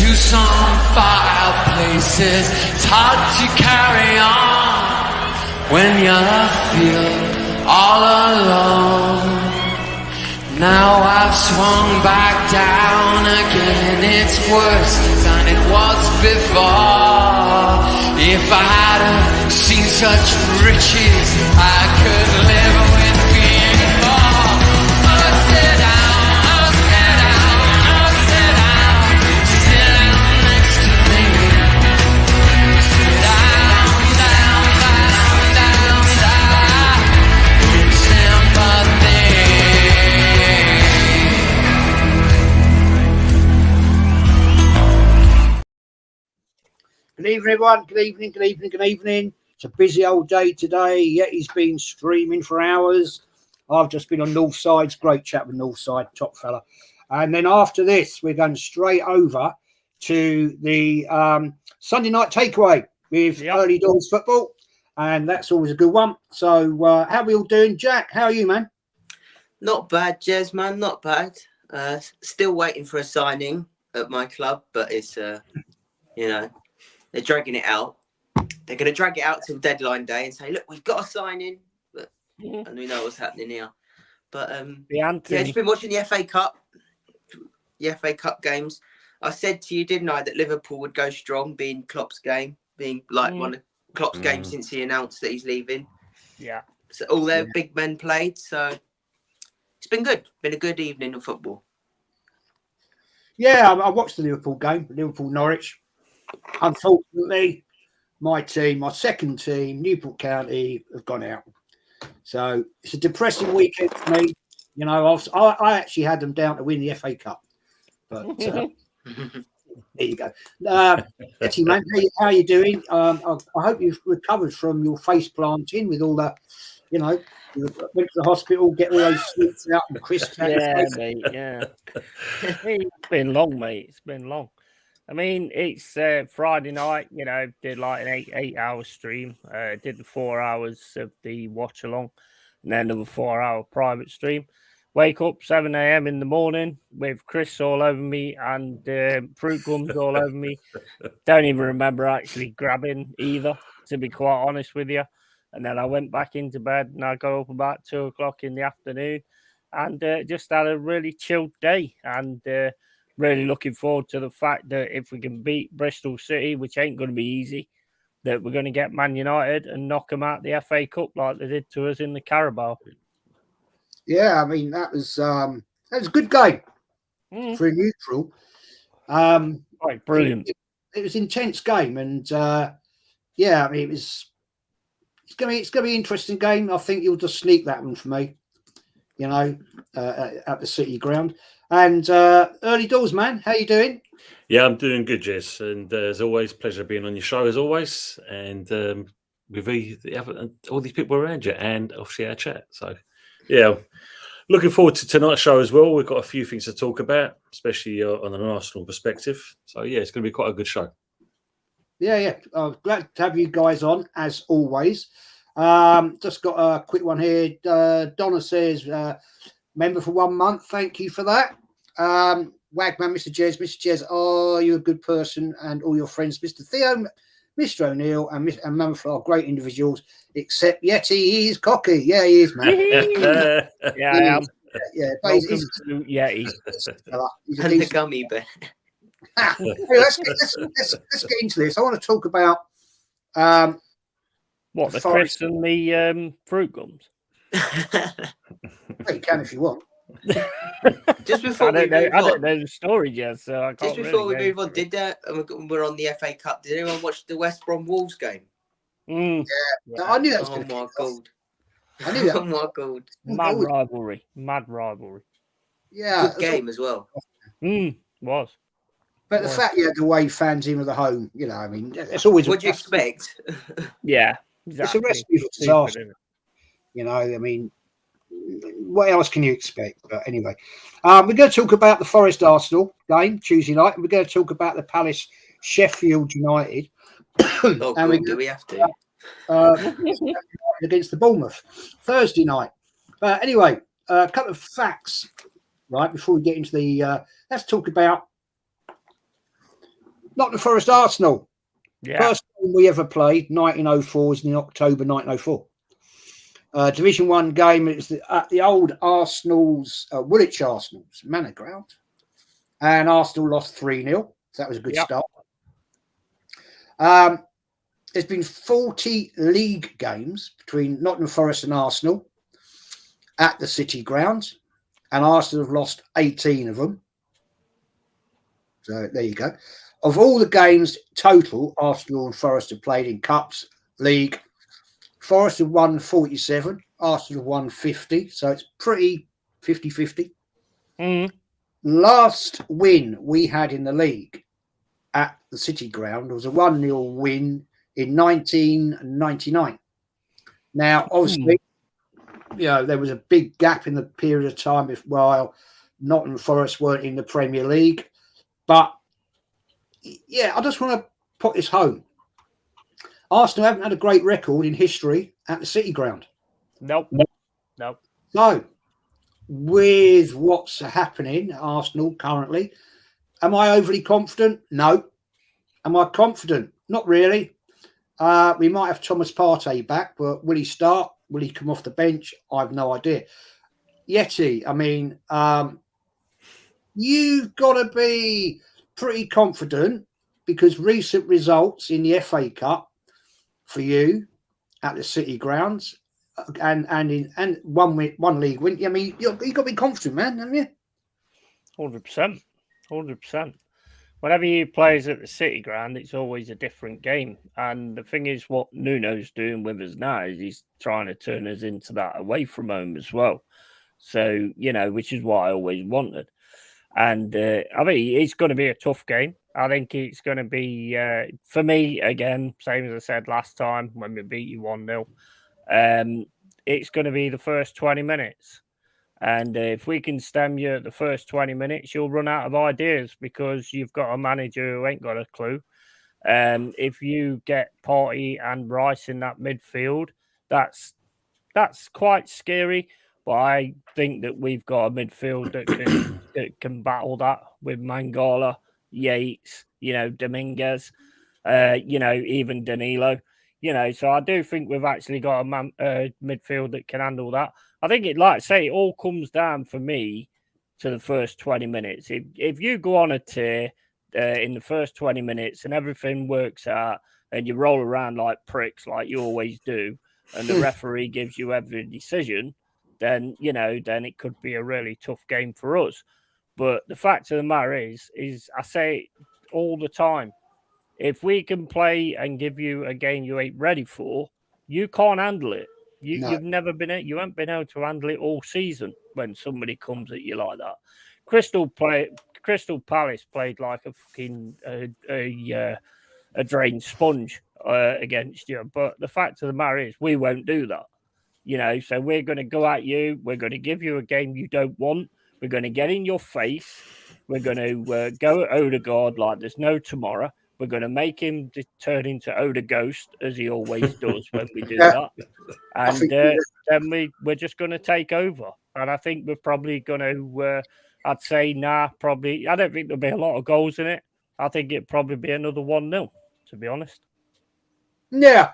to some fireplaces. It's hard to carry on when you feel all alone. Now I've swung back down again. It's worse than it was before. If I hadn't seen such riches, I could live with being poor. I'll sit down, I'll sit down, I'll sit down, sit down next to me. Sit down, down, down, down, down, sympathy. Good evening, everyone. Good evening, good evening, good evening. It's a busy old day today. Yeti's been streaming for hours. I've just been on Northside's great chat with Northside, top fella. And then after this, we're going straight over to the Sunday night takeaway with early doors football. And that's always a good one. So how are we all doing? Jack, how are you, man? Not bad, Jez, man. Not bad. Still waiting for a signing at my club, but it's, they're dragging it out. They're going to drag it out till deadline day and say, look, we've got a signing. And we know what's happening here. But, just been watching the FA Cup. The FA Cup games. I said to you, didn't I, that Liverpool would go strong, being Klopp's game, being like one of Klopp's games since he announced that he's leaving. Yeah. So all their big men played. So it's been good. Been a good evening of football. Yeah, I watched the Liverpool game, Liverpool-Norwich. Unfortunately, my team, my second team, Newport County, have gone out. So it's a depressing weekend for me. You know, I actually had them down to win the FA Cup. But there you go. Yeti, man, how are you doing? I hope you've recovered from your face planting with all that, you know, you went to the hospital, get all those sweets out and crisps out. Yeah, mate, yeah. It's been long, mate. It's been long. I mean, it's Friday night, you know, did like an eight-hour stream. Did the 4 hours of the watch along and then another 4-hour private stream. Wake up 7 a.m. in the morning with crisps all over me and fruit gums all over me. Don't even remember actually grabbing either, to be quite honest with you. And then I went back into bed and I got up about 2 o'clock in the afternoon and just had a really chilled day and really looking forward to the fact that if we can beat Bristol City, which ain't going to be easy, that we're going to get Man United and knock them out the FA Cup like they did to us in the Carabao. Yeah, I mean, that was a good game for a neutral. Right, brilliant. It was an intense game, and I mean, it's going to be an interesting game. I think you'll just sneak that one for me, you know, at the City ground. And early doors, man, how you doing? Yeah, I'm doing good, Jez. And as always, pleasure being on your show as always. And with all these people around you, and obviously our chat. So, yeah, looking forward to tonight's show as well. We've got a few things to talk about, especially on an Arsenal perspective. So, yeah, it's going to be quite a good show. Yeah. I'm glad to have you guys on, as always. Just got a quick one here. Donna says, member for 1 month. Thank you for that. Wagman, Mr. Jez, oh, you're a good person, and all your friends, Mr. Theo, Mr. O'Neill, and Mumford are great individuals, except Yeti, he's cocky. Yeah, he is, man. Yeah, I am. Yeah, but Welcome to Yeti. And the gummy bear. Anyway, let's get into this. I want to talk about What, the crisps and the fruit gums? Well, you can if you want. Just before I don't know the story yet, so I can't. Just before we move on, we're on the FA Cup. Did anyone watch the West Brom Wolves game? Yeah, I knew that was going to kick off. I knew that. Oh my god! Mad rivalry. Yeah, good game as well. Was. But the fact you had the away fans in with the home, you know, I mean, it's always. What do you expect? Yeah, exactly. It's a recipe for disaster. You know, I mean, what else can you expect? But anyway, we're going to talk about the Forest Arsenal game Tuesday night, and we're going to talk about the Palace Sheffield United. Oh, and do we have to? Against the Bournemouth Thursday night. Anyway, a couple of facts, right, before we get into the. Let's talk about Nottingham Forest Arsenal. Yeah. First time we ever played, 1904, was in October 1904. Division 1 game. It was at the old Arsenal's, Woolwich Arsenal's manor ground. And Arsenal lost 3-0. So that was a good start. There's been 40 league games between Nottingham Forest and Arsenal at the City ground. And Arsenal have lost 18 of them. So there you go. Of all the games total, Arsenal and Forest have played in cups, league, Forest have won 47, Arsenal have won 50. So it's pretty 50-50. Last win we had in the league at the City ground was a 1-0 win in 1999. Now, obviously, there was a big gap in the period of time while Nottingham Forest weren't in the Premier League. But, yeah, I just want to put this home. Arsenal haven't had a great record in history at the City ground. Nope. So, with what's happening at Arsenal currently, am I overly confident? No. Am I confident? Not really. We might have Thomas Partey back, but will he start? Will he come off the bench? I have no idea. Yeti, I mean, you've got to be pretty confident because recent results in the FA Cup for you at the City grounds and one league win. I mean, you've got to be confident, man, haven't you? 100%. Whenever you play at the City ground, it's always a different game. And the thing is, what Nuno's doing with us now is he's trying to turn us into that away from home as well. So, which is what I always wanted. And I mean, it's going to be a tough game. I think it's going to be, for me, again, same as I said last time when we beat you 1-0, it's going to be the first 20 minutes. And if we can stem you at the first 20 minutes, you'll run out of ideas because you've got a manager who ain't got a clue. If you get Partey and Rice in that midfield, that's quite scary. But I think that we've got a midfield that can battle that with Mangala, Yates, Dominguez, even Danilo. So I do think we've actually got a midfield that can handle that. I think it all comes down for me to the first 20 minutes. If you go on a tear in the first 20 minutes and everything works out and you roll around like pricks like you always do, and the referee gives you every decision, then it could be a really tough game for us. But the fact of the matter is I say it all the time. If we can play and give you a game you ain't ready for, you can't handle it. You haven't been able to handle it all season when somebody comes at you like that. Crystal Palace played like a fucking a drained sponge against you. But the fact of the matter is, we won't do that. So we're going to go at you. We're going to give you a game you don't want. We're going to get in your face. We're going to go at Odegaard like there's no tomorrow. We're going to make him turn into Oda Ghost, as he always does when we do that. And then we're just going to take over. And I think we're probably going to, I'd say, probably. I don't think there'll be a lot of goals in it. I think it'd probably be another 1-0, to be honest. Yeah.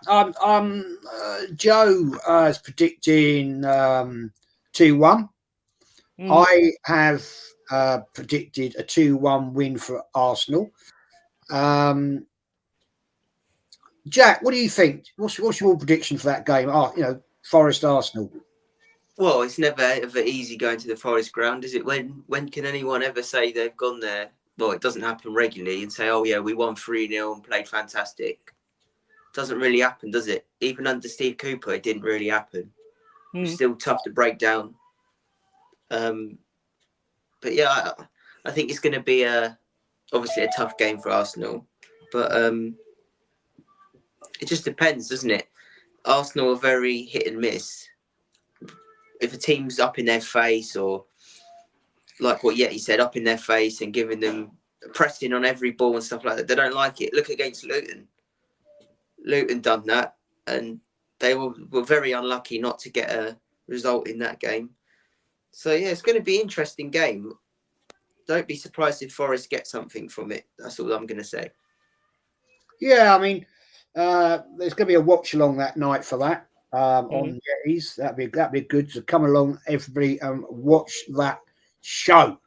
Joe is predicting 2-1. I have predicted a 2-1 win for Arsenal. Jack, what do you think? What's your prediction for that game? Forest Arsenal. Well, it's never ever easy going to the Forest ground, is it? When can anyone ever say they've gone there? Well, it doesn't happen regularly and say, oh yeah, we won 3-0 and played fantastic. Doesn't really happen, does it? Even under Steve Cooper, it didn't really happen. It's still tough to break down. But yeah, I think it's going to be obviously a tough game for Arsenal, but it just depends, doesn't it? Arsenal are very hit and miss. If a team's up in their face, or like what Yeti said, up in their face and giving them pressing on every ball and stuff like that, they don't like it. Look against Luton. Luton done that, and they were very unlucky not to get a result in that game. So yeah, it's going to be an interesting game. Don't be surprised if Forest get something from it. That's all I'm going to say. Yeah, I mean, there's going to be a watch along that night for that on Yetis. That'd be good to come along, everybody, and watch that show.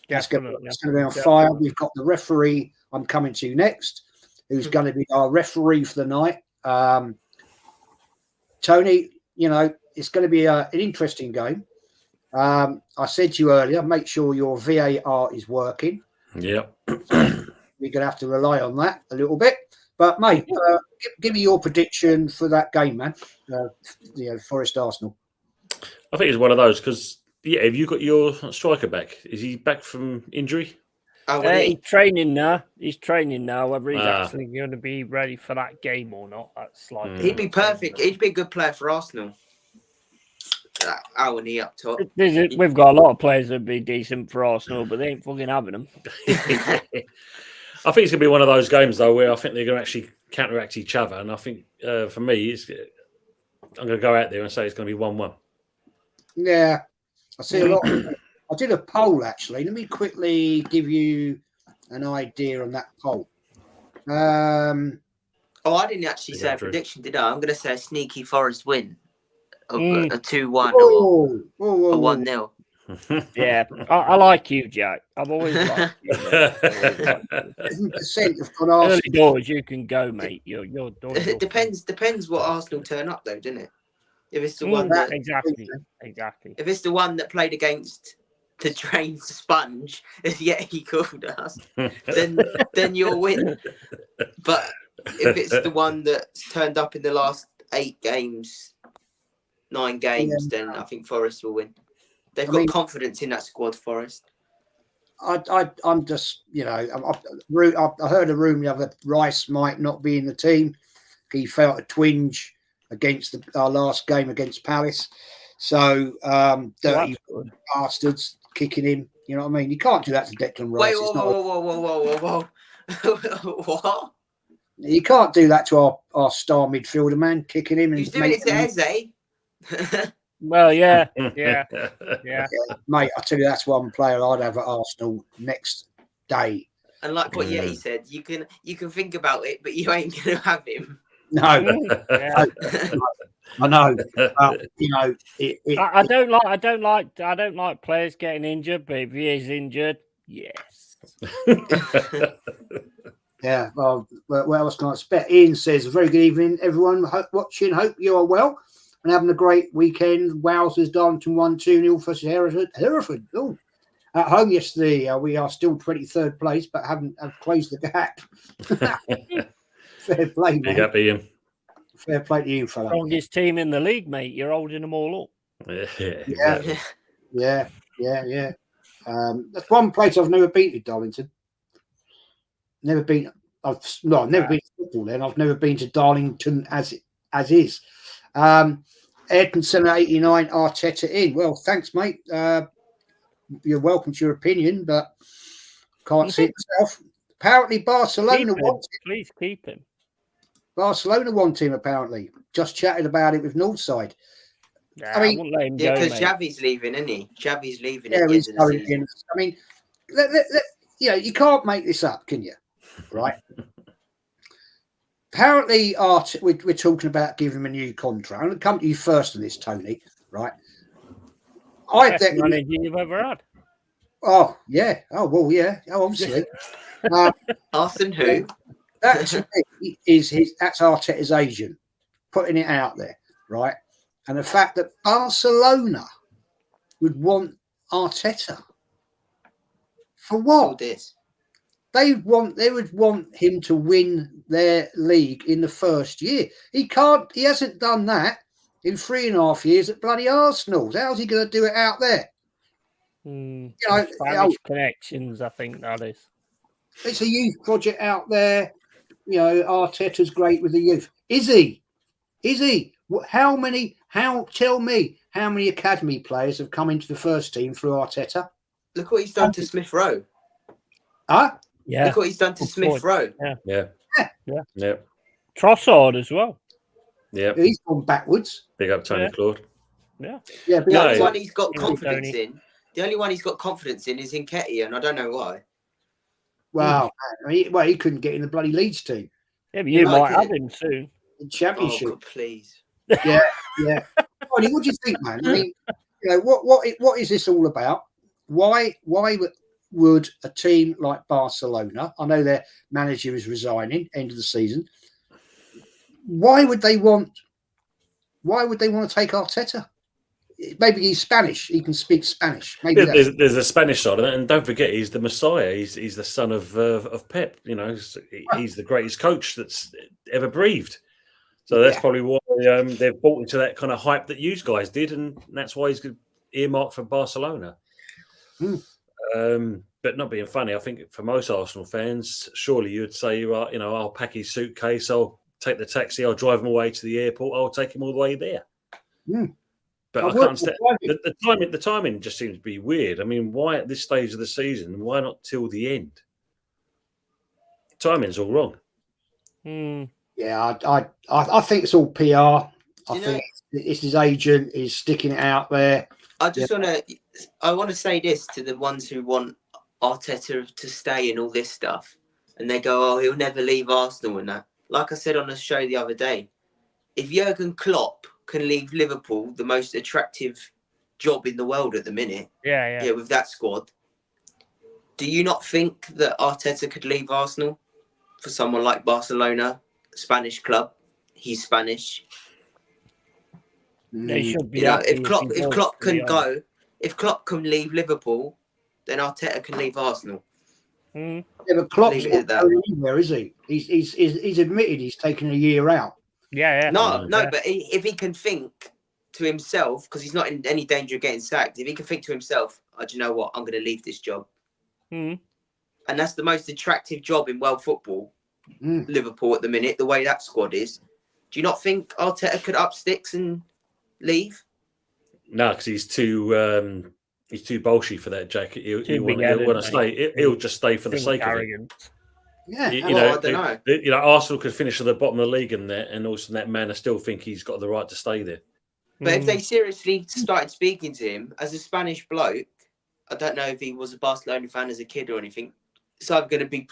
That's going to be on fire. We've got the referee I'm coming to next, who's going to be our referee for the night. Tony, you know, it's going to be an interesting game. I said to you earlier, make sure your VAR is working. Yep. We're going to have to rely on that a little bit. But, mate, give me your prediction for that game, man. Forest Arsenal. I think it's one of those because, have you got your striker back? Is he back from injury? He's training now. Whether he's actually going to be ready for that game or not, that's like he'd be perfect. He'd be a good player for Arsenal. Our knee up top. We've got a lot of players that'd be decent for Arsenal, but they ain't fucking having them. I think it's going to be one of those games, though, where I think they're going to actually counteract each other. And I think, for me, I'm going to go out there and say it's going to be 1-1. Yeah, I see a lot. I did a poll, actually. Let me quickly give you an idea on that poll. I didn't actually say a prediction, did I? I'm going to say a sneaky Forest win. A 2-1 or a 1-0. Yeah, I like you, Jack. I've always liked you. 7% have gone Arsenal. Early doors, you can go, mate. Your door. It depends what Arsenal turn up, though, doesn't it? If it's the one that exactly. If it's the one that played against the drained sponge, as Yeti called us, then you'll win. But if it's the one that's turned up in the last 9 games, then I think Forest will win. They've got confidence in that squad, Forest. I'm just, I heard a rumour that Rice might not be in the team. He felt a twinge against our last game against Palace. So, dirty bastards kicking him. You know what I mean? You can't do that to Declan Rice. Whoa. What? You can't do that to our star midfielder, man, kicking him. He's doing it to Eze. Well, yeah. Mate, I tell you, that's one player I'd have at Arsenal next day. And like what Yeti said, you can think about it, but you ain't gonna have him. No, I know. I don't like players getting injured, but if he is injured, yes. Yeah. Well, what else can I expect? Ian says, "A very good evening, everyone. Watching. Hope you are well and having a great weekend." Wowzers, Darlington 1-2-0 versus Hereford. Oh, at home yesterday. We are still 23rd place, but have closed the gap. Fair play, mate. Big up, Ian. Fair play to you, fella. Strongest team in the league, mate. You're holding them all up. Yeah. That's one place I've never been to, Darlington. Never been. I've never been to football. Then I've never been to Darlington as is. Ayrton Senna 89 Arteta in. Well, thanks, mate. You're welcome to your opinion, but can't see it myself. Apparently, Barcelona wants him. Please keep him. Barcelona want him, apparently. Just chatted about it with Northside. I wouldn't let him go, because Xavi's leaving, isn't he? Xavi's leaving. Yeah, he's going in. I mean, you can't make this up, can you? Right? Apparently, we're talking about giving him a new contract. I'm going to come to you first on this, Tony. Right? Best manager you've ever had. Oh, yeah. Oh, well, yeah. Oh, obviously. Arson who? That's Arteta's agent putting it out there, right? And the fact that Barcelona would want Arteta for what? They would want him to win their league in the first year. He hasn't done that in 3.5 years at bloody Arsenal. How's he going to do it out there? Spanish connections, I think that is. It's a youth project out there. Arteta's great with the youth. Is he? Tell me how many academy players have come into the first team through Arteta? Look what he's done to Smith Rowe. Huh? Yeah. Look what he's done to Smith Rowe. Yeah. Trossard as well. Yeah. He's gone backwards. Big up Tony Claude. Yeah. Yeah. The only one he's got confidence in. The only one he's got confidence in is Nketiah, and I don't know why. Wow. He couldn't get in the bloody Leeds team. Yeah, but you might have him soon. The Championship. Oh, God, please. Yeah. Ollie, what do you think, man? I mean, what is this all about? Why would a team like Barcelona, I know their manager is resigning end of the season, why would they want to take Arteta? Maybe he's Spanish. He can speak Spanish. Maybe there's a Spanish side of it, and don't forget he's the Messiah. He's the son of Pep. You know, he's the greatest coach that's ever breathed. So that's probably why they've bought into that kind of hype that you guys did, and that's why he's earmarked for Barcelona. But not being funny, I think for most Arsenal fans, surely you'd say, I'll pack his suitcase, I'll take the taxi, I'll drive him away to the airport, I'll take him all the way there. But I can't understand. The timing just seems to be weird. I mean, why at this stage of the season? Why not till the end? Timing's all wrng. Yeah, I think it's all PR. I think it's his agent is sticking it out there. I want to say this to the ones who want Arteta to stay and all this stuff, and they go, "Oh, he'll never leave Arsenal," and that. Like I said on the show the other day, if Jurgen Klopp can leave Liverpool, the most attractive job in the world at the minute, with that squad, do you not think that Arteta could leave Arsenal for someone like Barcelona, Spanish club? He's Spanish. They should be. If Klopp can go, if Klopp can leave Liverpool, then Arteta can leave Arsenal. Yeah, but Klopp's not going anywhere, is he? He's admitted he's taken a year out. No, but if he can think to himself, because he's not in any danger of getting sacked, if he can think to himself, "Oh, do you know what? I'm going to leave this job," and that's the most attractive job in world football, Liverpool at the minute, the way that squad is. Do you not think Arteta could up sticks and leave? No, because he's too bolshy for that, Jack. He'll want to stay. He'll just stay for the sake of it. Yeah, I don't know. Arsenal could finish at the bottom of the league and also that man, I still think he's got the right to stay there. But if they seriously started speaking to him as a Spanish bloke, I don't know if he was a Barcelona fan as a kid or anything. It's either going to be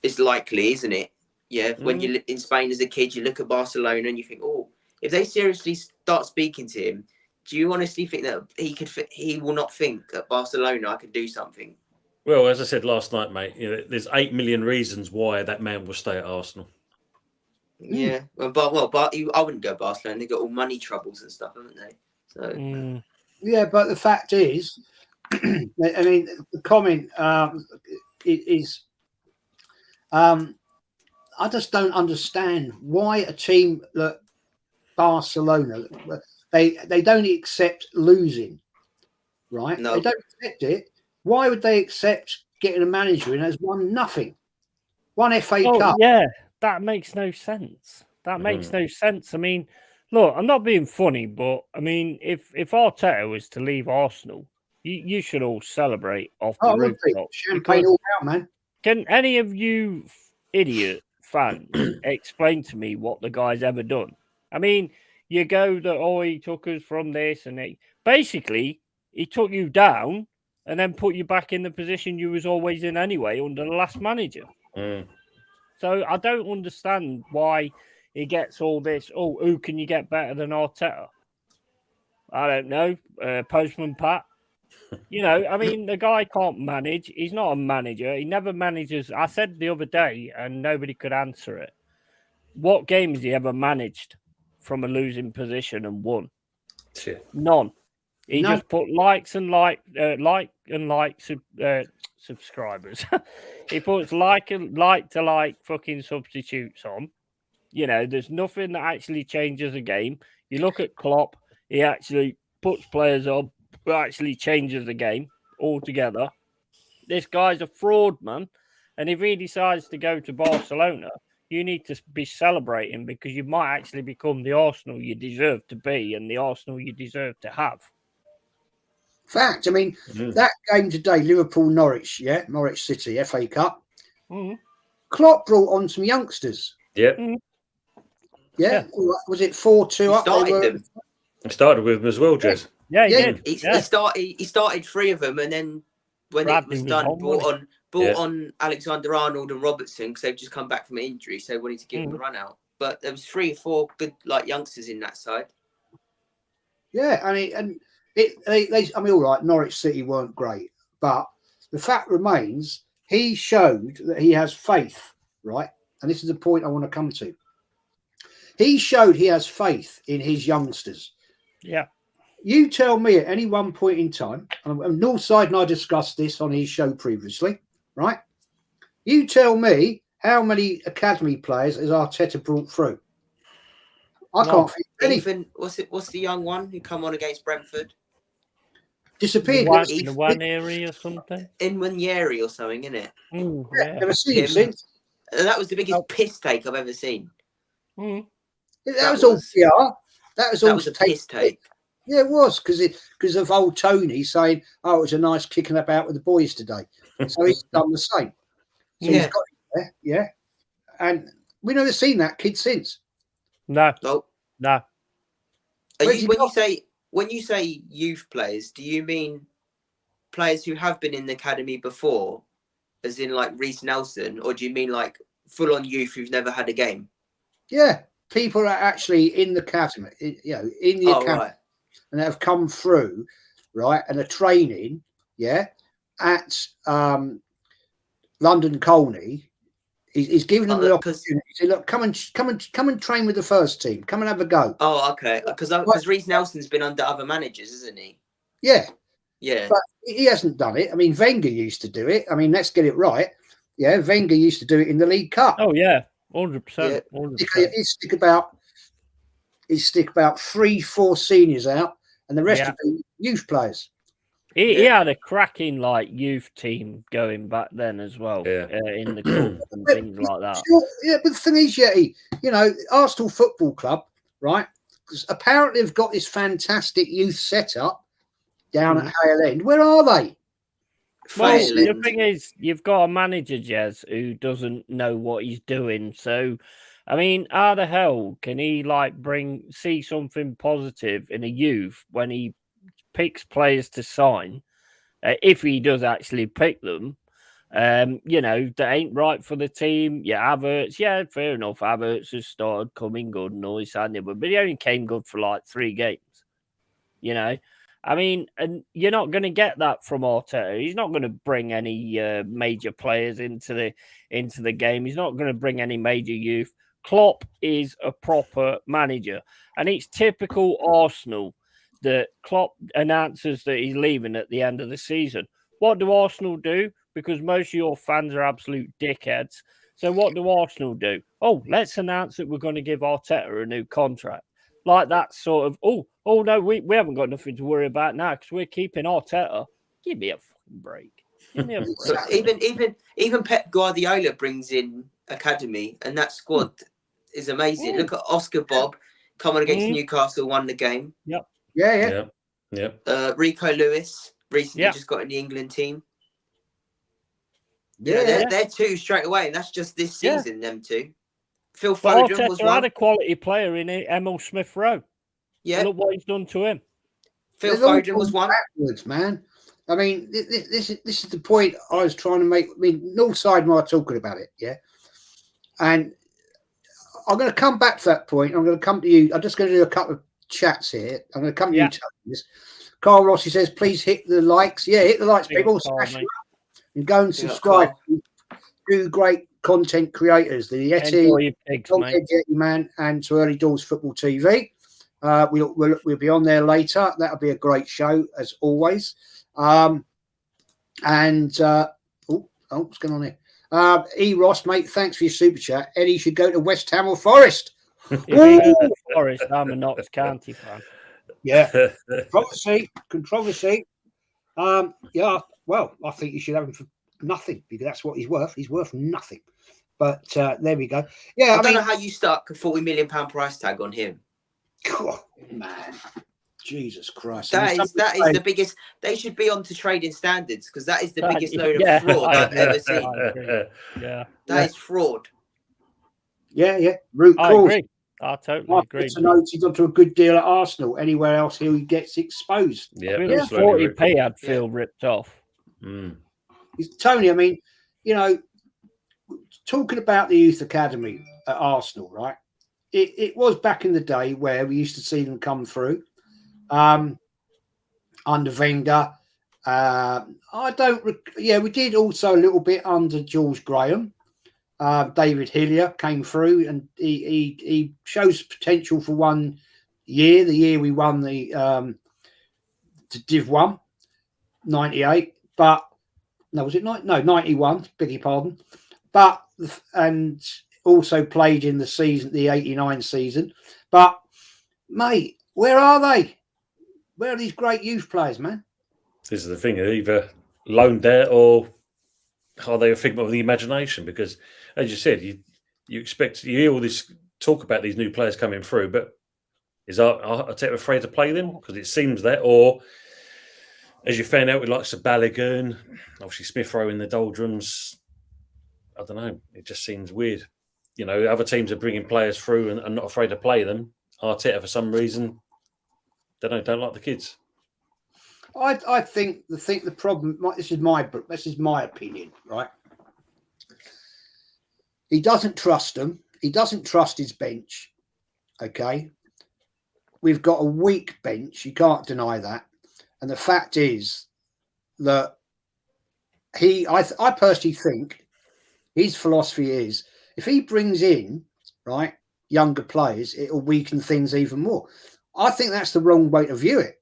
it's likely, isn't it? Yeah, when you're in Spain as a kid, you look at Barcelona and you think, oh, if they seriously start speaking to him, do you honestly think that he will not think at Barcelona I could do something? Well, as I said last night, mate, there's 8 million reasons why that man will stay at Arsenal. Yeah, but I wouldn't go Barcelona. They've got all money troubles and stuff, haven't they? So yeah, but the fact is, I mean, the comment is, I just don't understand why a team like Barcelona they don't accept losing, right? No. They don't accept it. Why would they accept getting a manager in as won nothing? One FA Cup. Yeah, that makes no sense. That makes no sense. I mean, look, I'm not being funny, but I mean, if Arteta was to leave Arsenal, you should all celebrate off the rooftop. Champagne all out, man. Can any of you idiot fans explain to me what the guy's ever done? I mean, you go that, he took us from this and basically he took you down and then put you back in the position you was always in anyway under the last manager. So I don't understand why he gets all this. Oh, who can you get better than Arteta? I don't know. Postman Pat. I mean, the guy can't manage. He's not a manager. He never manages. I said the other day, and nobody could answer it. What game has he ever managed from a losing position and won? None. He just put subscribers. He puts like fucking substitutes on. There's nothing that actually changes a game. You look at Klopp, he actually puts players on, who actually changes the game altogether. This guy's a fraud, man. And if he decides to go to Barcelona, you need to be celebrating because you might actually become the Arsenal you deserve to be and the Arsenal you deserve to have. Fact. I mean, that game today, Liverpool-Norwich, Norwich City, FA Cup. Klopp brought on some youngsters. Yep. Yeah. Was it 4-2 up? He started with them as well, Jez. Yeah, he did. He started 3 of them, and then when it was done, brought on Alexander-Arnold and Robertson because they've just come back from an injury, so they wanted to give them a run out. But there was 3 or 4 good youngsters in that side. Yeah, I mean, all right, Norwich City weren't great, but the fact remains he showed that he has faith, right? And this is the point I want to come to. He showed he has faith in his youngsters. Yeah. You tell me at any one point in time, and Northside and I discussed this on his show previously, right? You tell me how many academy players has Arteta brought through? I can't think of any. Even what's the young one who come on against Brentford? Disappeared. In the one area or something? In Yeti or something, isn't it? Never seen him since. That was the biggest piss take I've ever seen. That was all PR. That was all a piss take. Yeah, it was because of old Tony saying, "Oh, it was a nice kicking about with the boys today." So he's done the same. So he's got it there, and we've never seen that kid since. No. When you say youth players, do you mean players who have been in the academy before, as in like Reece Nelson, or do you mean like full-on youth who've never had a game? Yeah, people are actually in the academy, in the academy, right, and have come through, right, and are training, at London Colney. He's giving them the opportunity. Say, look, come and train with the first team. Come and have a go. Oh, okay. Because Reece Nelson's been under other managers, isn't he? Yeah. Yeah. But he hasn't done it. I mean, Wenger used to do it. I mean, let's get it right. Yeah, Wenger used to do it in the League Cup. Oh yeah, 100%. He'd stick about 3-4 seniors out, and the rest of the youth players. He had a cracking youth team going back then as well, in the club and things like that. Yeah, but the thing is, Yeti, Arsenal Football Club, right? Because apparently they've got this fantastic youth setup down at Hale End. Where are they? Well, the thing is, you've got a manager, Jez, who doesn't know what he's doing. So, I mean, how the hell can he see something positive in a youth when he picks players to sign, if he does actually pick them, that ain't right for the team? Yeah, Havertz, fair enough. Havertz has started coming good and all this and that, but he only came good for 3 games. I mean, and you're not going to get that from Arteta. He's not going to bring any major players into the game. He's not going to bring any major youth. Klopp is a proper manager, and it's typical Arsenal that Klopp announces that he's leaving at the end of the season. What do Arsenal do? Because most of your fans are absolute dickheads. So what do Arsenal do? Oh, let's announce that we're going to give Arteta a new contract. Like that sort of, oh no, we haven't got nothing to worry about now because we're keeping Arteta. Give me a fucking break. Give me a break. So even Pep Guardiola brings in academy, and that squad is amazing. Look at Oscar Bob coming against Newcastle, won the game. Yep. Yeah. Rico Lewis recently just got in the England team. They're 2 straight away, and that's just this season. Them 2. Phil Foden was one. Had a quality player in it, Emil Smith Rowe. Yeah, look what he's done to him. Phil Foden was one. Backwards, man. I mean, this is the point I was trying to make. I mean, Northside and I are talking about it, and I'm going to come back to that point. I'm going to come to you. I'm just going to do a couple of chats here. I'm going to come to you. This. Carl Rossi says, please hit the likes. Yeah, hit the likes, people. Smash them up and go and subscribe to great content creators, the Yeti, Yeti Man, and to Early Doors Football TV. We'll be on there later. That'll be a great show as always. What's going on here? E. Ross, mate, thanks for your super chat. Eddie should go to West Ham or Forest. If he goes to Forest, I'm a Notts County fan. Yeah, controversy. Well, I think you should have him for nothing because that's what he's worth. He's worth nothing. But there we go. Yeah, I don't know how you stuck a £40 million price tag on him. Oh, man, Jesus Christ! That is the biggest. They should be on to trading standards because that is the biggest load of fraud I've ever seen. That is fraud. Yeah. Root cause. I agree. I totally agree. He's gone to a good deal at Arsenal. Anywhere else, he gets exposed. Yeah, 40p, I'd feel ripped off. Tony, I mean, you know, talking about the youth academy at Arsenal, right? It was back in the day where we used to see them come through under Wenger. We did also a little bit under George Graham. David Hillier came through, and he shows potential for 1 year. The year we won the Div 1, 98, but no, was it 91? Beg your pardon. But and also played in the season, the 89 season. But mate, where are they? Where are these great youth players, man? This is the thing, they're either loaned there or are they a figment of the imagination? Because, as you said, you hear all this talk about these new players coming through, but is Arteta afraid to play them? Because it seems that, or as you found out with likes of Balogun, obviously Smith Rowe in the doldrums, I don't know, it just seems weird. You know, other teams are bringing players through and not afraid to play them. Arteta, for some reason, don't like the kids. I think the problem. This is my opinion, right? He doesn't trust them. He doesn't trust his bench. Okay, we've got a weak bench. You can't deny that. And the fact is that I personally think his philosophy is if he brings in younger players, it'll weaken things even more. I think that's the wrong way to view it.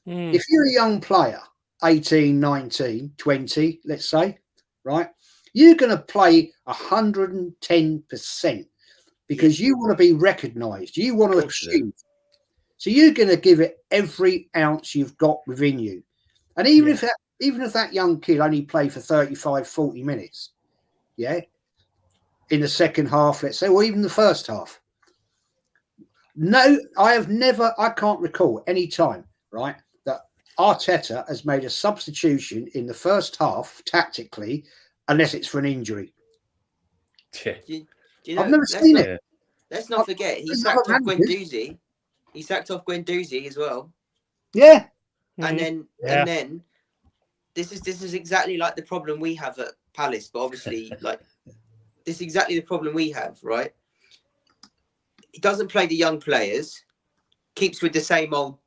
If you're a young player, 18, 19, 20, let's say, right, you're going to play 110% because you want to be recognised. You want to achieve. So you're going to give it every ounce you've got within you. And even if that young kid only played for 35, 40 minutes, in the second half, let's say, or even the first half. No, I can't recall any time, right, that Arteta has made a substitution in the first half tactically, unless it's for an injury. Yeah. I've never seen it. Let's not forget, he sacked off Guendouzi. He sacked off Guendouzi as well. Yeah. And then this is exactly like the problem we have at Palace, but obviously this is exactly the problem we have, right? He doesn't play the young players, keeps with the same old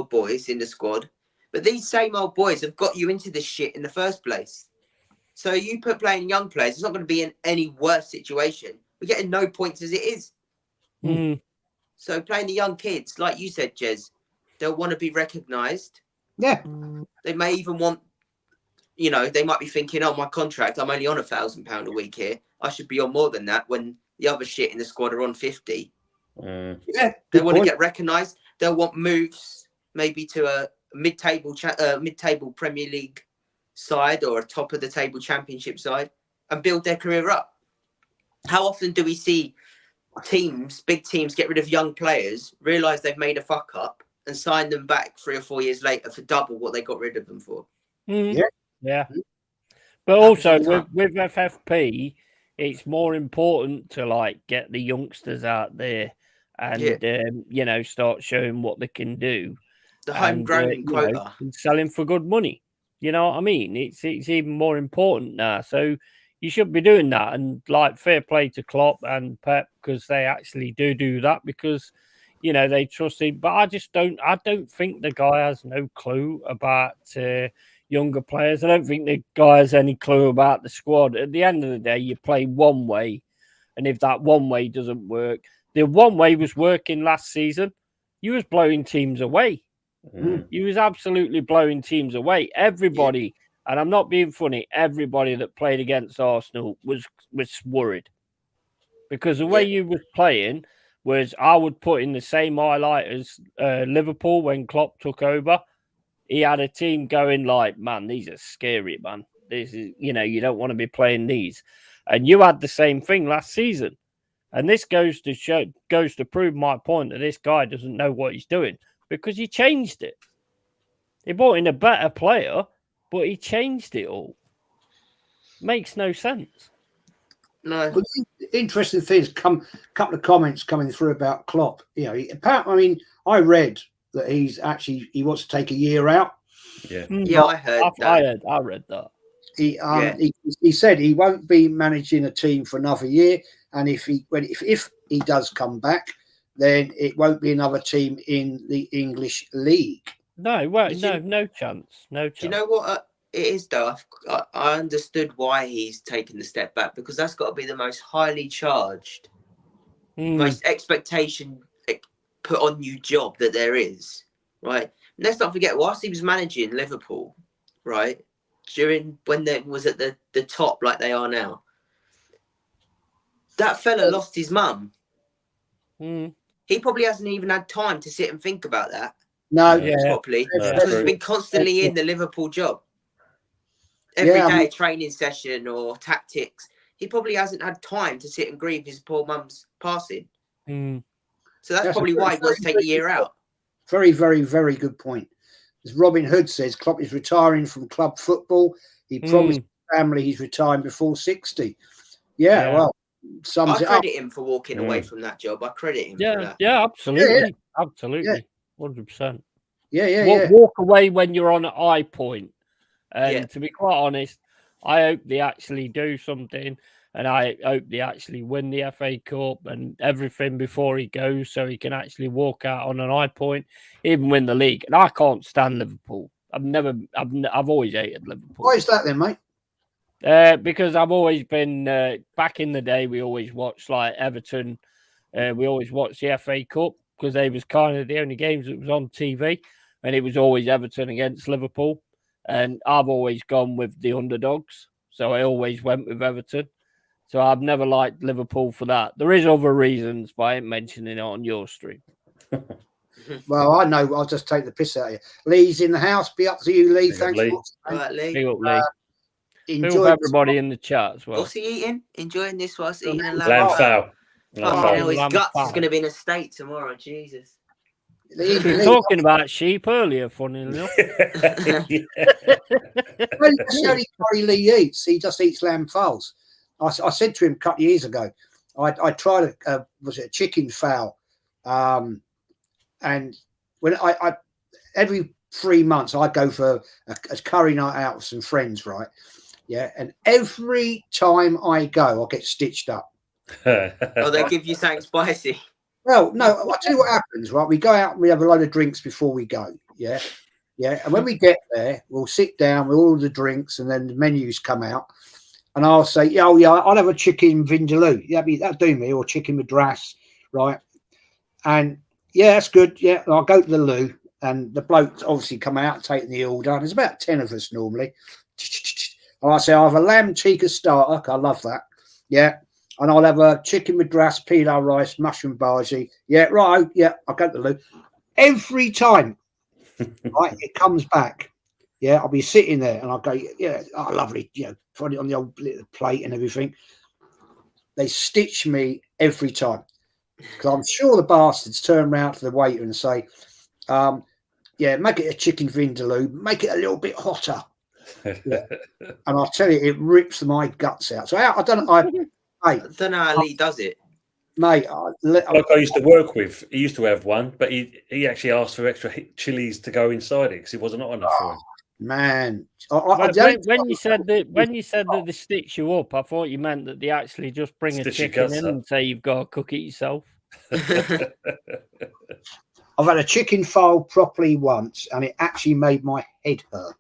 boys in the squad, but these same old boys have got you into this shit in the first place. So you put playing young players, it's not going to be in any worse situation. We're getting no points as it is. So playing the young kids, like you said, Jez, they'll want to be recognised. Yeah. They may even want, they might be thinking, oh, my contract, I'm only on £1,000 a week here. I should be on more than that when the other shit in the squad are on 50. Yeah, they want to get recognised. They'll want moves, maybe to a mid-table Premier League side or a top of the table Championship side, and build their career up. How often do we see big teams, get rid of young players, realise they've made a fuck up, and sign them back 3 or 4 years later for double what they got rid of them for? Yeah. But also with FFP, it's more important to get the youngsters out there and start showing what they can do. The homegrown quota and selling for good money. You know what I mean? It's even more important now. So you should be doing that, and fair play to Klopp and Pep because they actually do that because they trust him. But I don't think the guy has no clue about younger players. I don't think the guy has any clue about the squad. At the end of the day, you play one way, and if that one way doesn't work, the one way was working last season. You was blowing teams away. You was absolutely blowing teams away. Everybody, and I'm not being funny, everybody that played against Arsenal was worried because the way you was playing was I would put in the same highlight as Liverpool when Klopp took over. He had a team going man, these are scary, man. This is, you don't want to be playing these. And you had the same thing last season. And this goes to prove my point that this guy doesn't know what he's doing because he changed it. He brought in a better player, but he changed it all. Makes no sense. No. But interesting things couple of comments coming through about Klopp. Apparently, I read that he wants to take a year out. I heard that. I read that. He said he won't be managing a team for another year, and if he does come back, then it won't be another team in the English league. No, well, no chance. No chance. Do you know what it is, though? I understood why he's taken the step back, because that's got to be the most highly charged, most expectation put on you job that there is, right? And let's not forget, whilst he was managing Liverpool, right, during when they was at the top like they are now, that fella lost his mum. He probably hasn't even had time to sit and think about that. Properly, because he's been constantly in the Liverpool job. Every day, training session or tactics. He probably hasn't had time to sit and grieve his poor mum's passing. So that's probably why he wants to take a year out. Very, very, very good point. As Robin Hood says, Klopp is retiring from club football. He promised his family he's retiring before 60. Yeah. Well, I credit him for walking away from that job. I credit him for that. Yeah, absolutely. Absolutely. 100%. Yeah. Walk away when you're on an high point. And to be quite honest, I hope they actually do something, and I hope they actually win the FA Cup and everything before he goes, so he can actually walk out on an high point, even win the league. And I can't stand Liverpool. I've always hated Liverpool. Why is that then, mate? Because I've always been back in the day. We always watched like Everton. We always watched the FA Cup because they was kind of the only games that was on TV, and it was always Everton against Liverpool. And I've always gone with the underdogs, so I always went with Everton. So I've never liked Liverpool for that. There is other reasons, but I ain't mentioning it on your stream. Well, I know. I'll just take the piss out of you. Lee's in the house. Be up to you, Lee. Thanks. All right, Lee. Big up, Lee. Enjoy everybody in the chat as well. What's he eating? Enjoying this whilst eating a lamb fowl. His guts is going to be in a state tomorrow. Jesus. We were talking about sheep earlier, funny enough. That's the only curry Lee eats. He just eats lamb fowls. I said to him a couple of years ago, I tried a chicken fowl, and when I every 3 months I go for a curry night out with some friends, right? Yeah, and every time I go, I get stitched up. Oh, they give you something spicy. Well, no, I'll tell you what happens, right? We go out and we have a load of drinks before we go, yeah? And when we get there, we'll sit down with all the drinks and then the menus come out. And I'll say, I'll have a chicken vindaloo. Yeah, that'll do me, or chicken madras, right? And, that's good. Yeah, and I'll go to the loo and the bloke obviously come out taking the order. There's about 10 of us normally. And I say, I'll have a lamb tikka starter. I love that. Yeah. And I'll have a chicken madras, pilau rice, mushroom bhaji. Yeah, right. Yeah, I'll go to the loo. Every time right, it comes back, I'll be sitting there and I'll go, lovely, put it on the old plate and everything. They stitch me every time. Because I'm sure the bastards turn around to the waiter and say, make it a chicken vindaloo, make it a little bit hotter. And I'll tell you, it rips my guts out. So I don't know. I don't know how Lee does it, mate. Like I used to work with, he used to have one, but he actually asked for extra chilies to go inside it because it wasn't hot enough for him. Man, when you said that they stitch you up, I thought you meant that they actually just bring a chicken in and say you've got to cook it yourself. I've had a chicken fowl properly once, and it actually made my head hurt.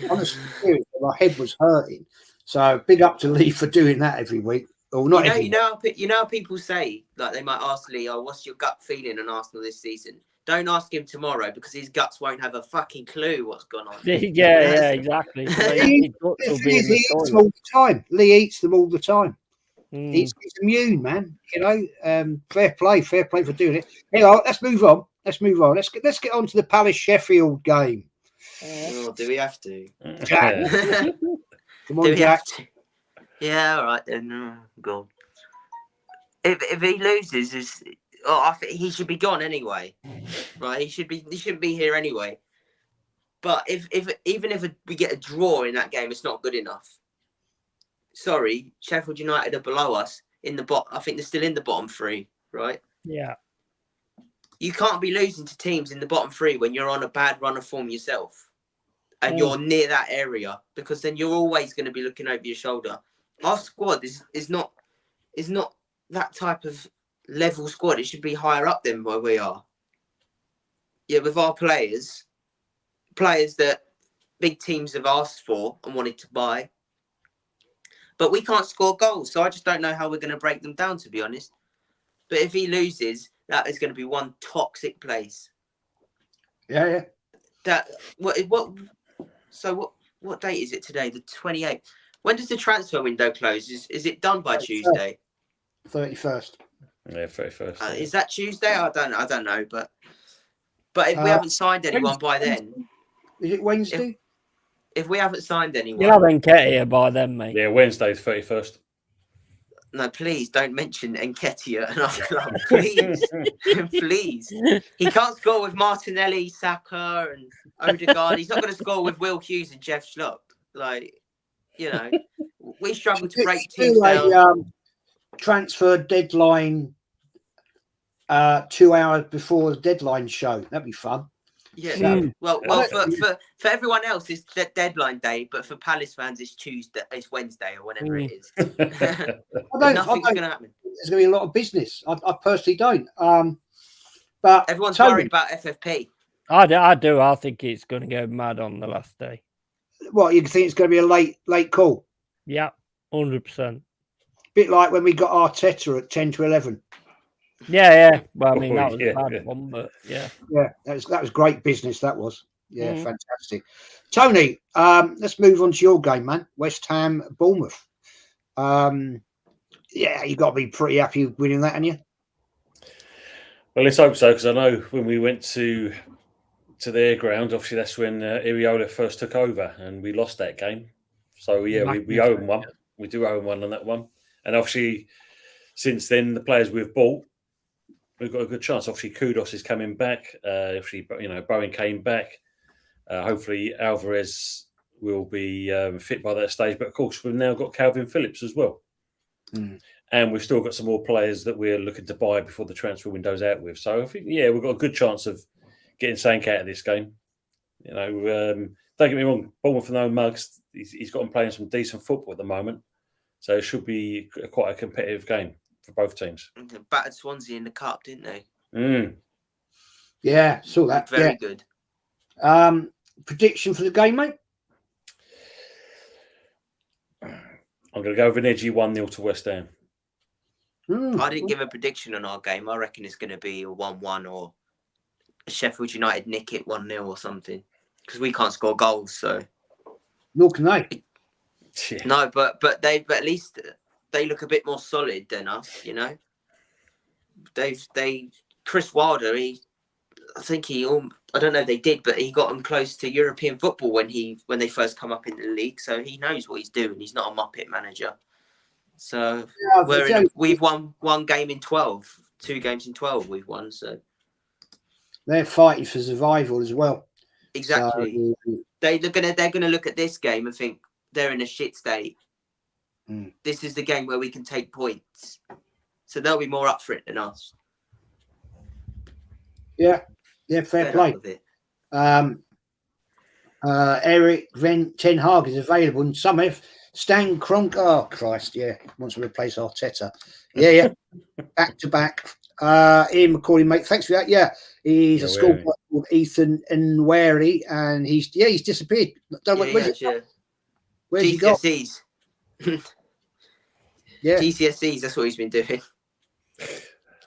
Honestly, my head was hurting. So big up to Lee for doing that every week. Or not every week. You know how people say, like they might ask Lee, what's your gut feeling on Arsenal this season? Don't ask him tomorrow because his guts won't have a fucking clue what's going on. Yeah, exactly. He eats them all the time. Lee eats them all the time. He's immune, man. Fair play for doing it. Anyway, let's move on. Let's get on to the Palace Sheffield game. Oh, do we have to? Jack. Come on, Jack. Yeah, all right then. Go on. If he loses, I think he should be gone anyway. Right? He shouldn't be here anyway. But if we get a draw in that game, it's not good enough. Sorry, Sheffield United are below us in the bottom. I think they're still in the bottom three, right? Yeah. You can't be losing to teams in the bottom three when you're on a bad run of form yourself. and you're near that area, because then you're always going to be looking over your shoulder. Our squad is not that type of level squad. It should be higher up than where we are. Yeah, with our players that big teams have asked for and wanted to buy, but we can't score goals. So I just don't know how we're going to break them down, to be honest. But if he loses, that is going to be one toxic place. Yeah. What date is it today? The 28th. When does the transfer window close? Is it done by Tuesday? 31st. Yeah, 31st. Is that Tuesday? I don't know, but if we haven't signed anyone by then, is it Wednesday? If we haven't signed anyone, you'll have Nketiah by then, mate. Yeah, Wednesday, 31st. No, please don't mention Nketiah and our club, please, please. He can't score with Martinelli, Saka, and Odegaard. He's not going to score with Will Hughes and Jeff Schlupp. Like, we struggle to break teams down. Transfer deadline 2 hours before the deadline show. That'd be fun. Yeah. Well, for everyone else, it's the deadline day, but for Palace fans, it's Tuesday, it's Wednesday, or whatever it is. Nothing's going to happen. There's going to be a lot of business. I personally don't. But everyone's worried about FFP. I do. I think it's going to go mad on the last day. What, you think it's going to be a late call? Yeah, 100%. Bit like when we got Arteta at 10 to 11. Yeah. Well, I mean, that was a bad one, but yeah. Yeah, that was great business, that was. Yeah, fantastic. Tony, let's move on to your game, man. West Ham, Bournemouth. Yeah, you got to be pretty happy winning that, haven't you? Well, let's hope so, because I know when we went to their ground, obviously that's when Iriola first took over, and we lost that game. So, yeah, we owe them one. We do owe them one on that one. And obviously, since then, the players we've bought, we've got a good chance. Obviously, Kudos is coming back. Obviously, Bowen came back. Hopefully, Alvarez will be fit by that stage. But of course, we've now got Calvin Phillips as well, and we've still got some more players that we're looking to buy before the transfer window's out with. So I think, we've got a good chance of getting Sank out of this game. Don't get me wrong, Bournemouth for no mugs. He's got them playing some decent football at the moment, so it should be quite a competitive game for both teams. They battered Swansea in the cup, didn't they? Yeah, saw that. Very good. Prediction for the game, mate? I'm going to go with an edgy 1-0 to West Ham. I didn't give a prediction on our game. I reckon it's going to be a 1-1 or a Sheffield United nick it 1-0 or something, because we can't score goals. So nor can they. No, but at least they look a bit more solid than us. Chris Wilder. I don't know if they did, but he got them close to European football when they first come up in the league. So he knows what he's doing. He's not a muppet manager. So we've won one game in 12, 2 games in 12 we've won. So they're fighting for survival as well. Exactly. So, they're gonna look at this game and think they're in a shit state. This is the game where we can take points. So they'll be more up for it than us. Yeah, fair play. Eric Ten Hag is available, and some have Stan Kroenke. Oh Christ, wants to replace Arteta. Yeah, back to back. Ian McCauley, mate, thanks for that. Yeah, he's a schoolboy called Ethan Nweri, and he's disappeared. Where's he gone? GCSEs. GCSEs. That's what he's been doing.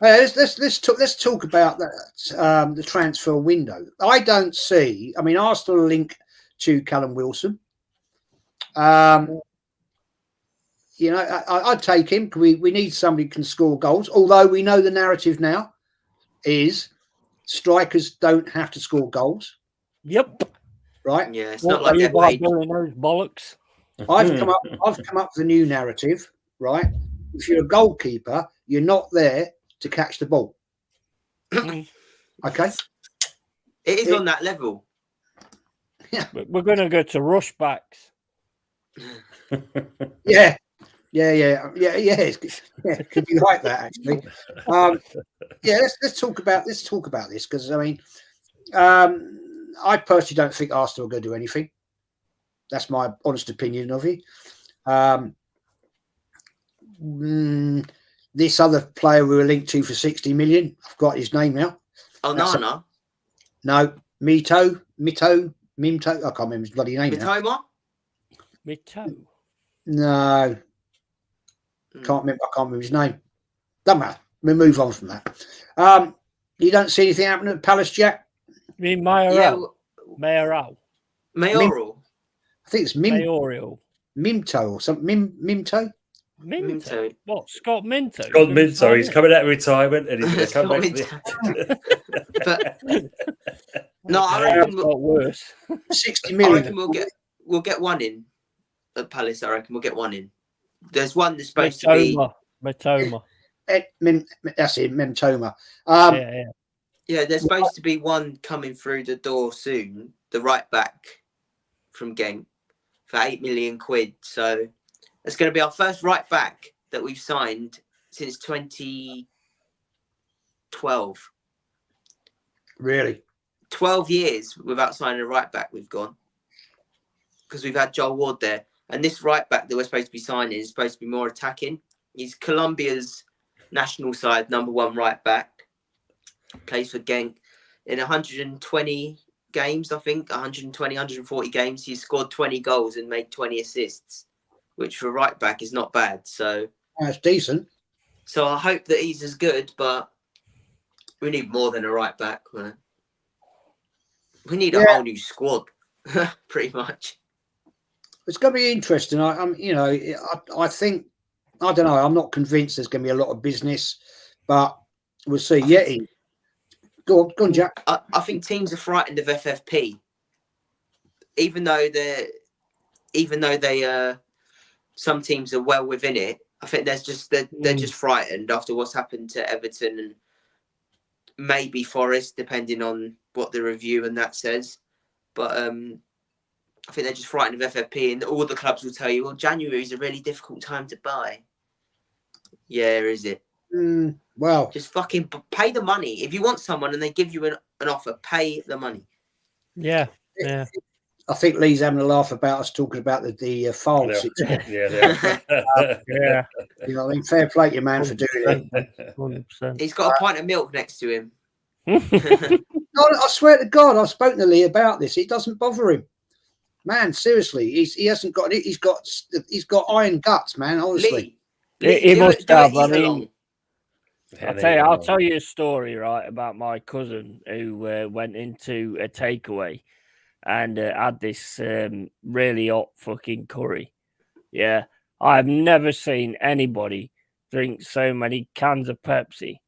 Let's talk about that. The transfer window. I don't see. I mean, Arsenal link to Callum Wilson. I'd take him. We need somebody who can score goals. Although we know the narrative now is strikers don't have to score goals. Yep. Right. Yeah. It's not like they're paid. Those bollocks. I've come up with a new narrative. Right. If you're a goalkeeper, you're not there to catch the ball. Okay. It is on that level. Yeah. We're going to go to rushbacks. Yeah. It could be like that actually. Let's talk about this because I mean, I personally don't think Arsenal are going to do anything. That's my honest opinion of it. This other player we were linked to for 60 million. I've got his name now. Oh, Nana? No, Mimto. I can't remember his bloody name. Mitoma? Mito. No. Can't remember. I can't remember his name. Doesn't matter. We'll move on from that. You don't see anything happening at Palace, Jack? You mean Mayoral? Mayoral. Mayoral. I think it's Mayoral. Mimto or something. Mimto? Minto. What? Scott Minto? Scott Minto. He's coming out of retirement and he's going to come back. But no, I reckon got worse. 60 I million. reckon we'll get one in at Palace. I reckon we'll get one in. There's one that's supposed to be Mitoma. That's it, Memtoma. Yeah, there's supposed to be one coming through the door soon. The right back from Genk for £8 million. So it's going to be our first right back that we've signed since 2012. Really? 12 years without signing a right back. We've gone because we've had Joel Ward there, and this right back that we're supposed to be signing is supposed to be more attacking. He's Colombia's national side #1 right back. Plays for Genk in 120 games, I think 120, 140 games. He's scored 20 goals and made 20 assists, which for a right back is not bad. So that's decent. So I hope that he's as good, but we need more than a right back. Man. We need a whole new squad, pretty much. It's going to be interesting. I think, I don't know. I'm not convinced there's going to be a lot of business, but we'll see. Yeti. Go on, Jack. I think teams are frightened of FFP, even though they some teams are well within it. I think they're just frightened after what's happened to Everton and maybe Forest, depending on what the review and that says. But I think they're just frightened of FFP, and all the clubs will tell you, well, January is a really difficult time to buy. Yeah, is it? Well, just fucking pay the money. If you want someone and they give you an offer, pay the money. Yeah. I think Lee's having a laugh about us talking about the file situation. Yeah. You know, I mean, fair play to your man for doing it. 100%. He's got a pint of milk next to him. No, I swear to God, I've spoken to Lee about this. It doesn't bother him, man. Seriously, he hasn't got it. He's got iron guts, man. Honestly, he must have. I mean, I'll tell you a story, right, about my cousin who went into a takeaway and had this really hot fucking curry. Yeah, I've never seen anybody drink so many cans of Pepsi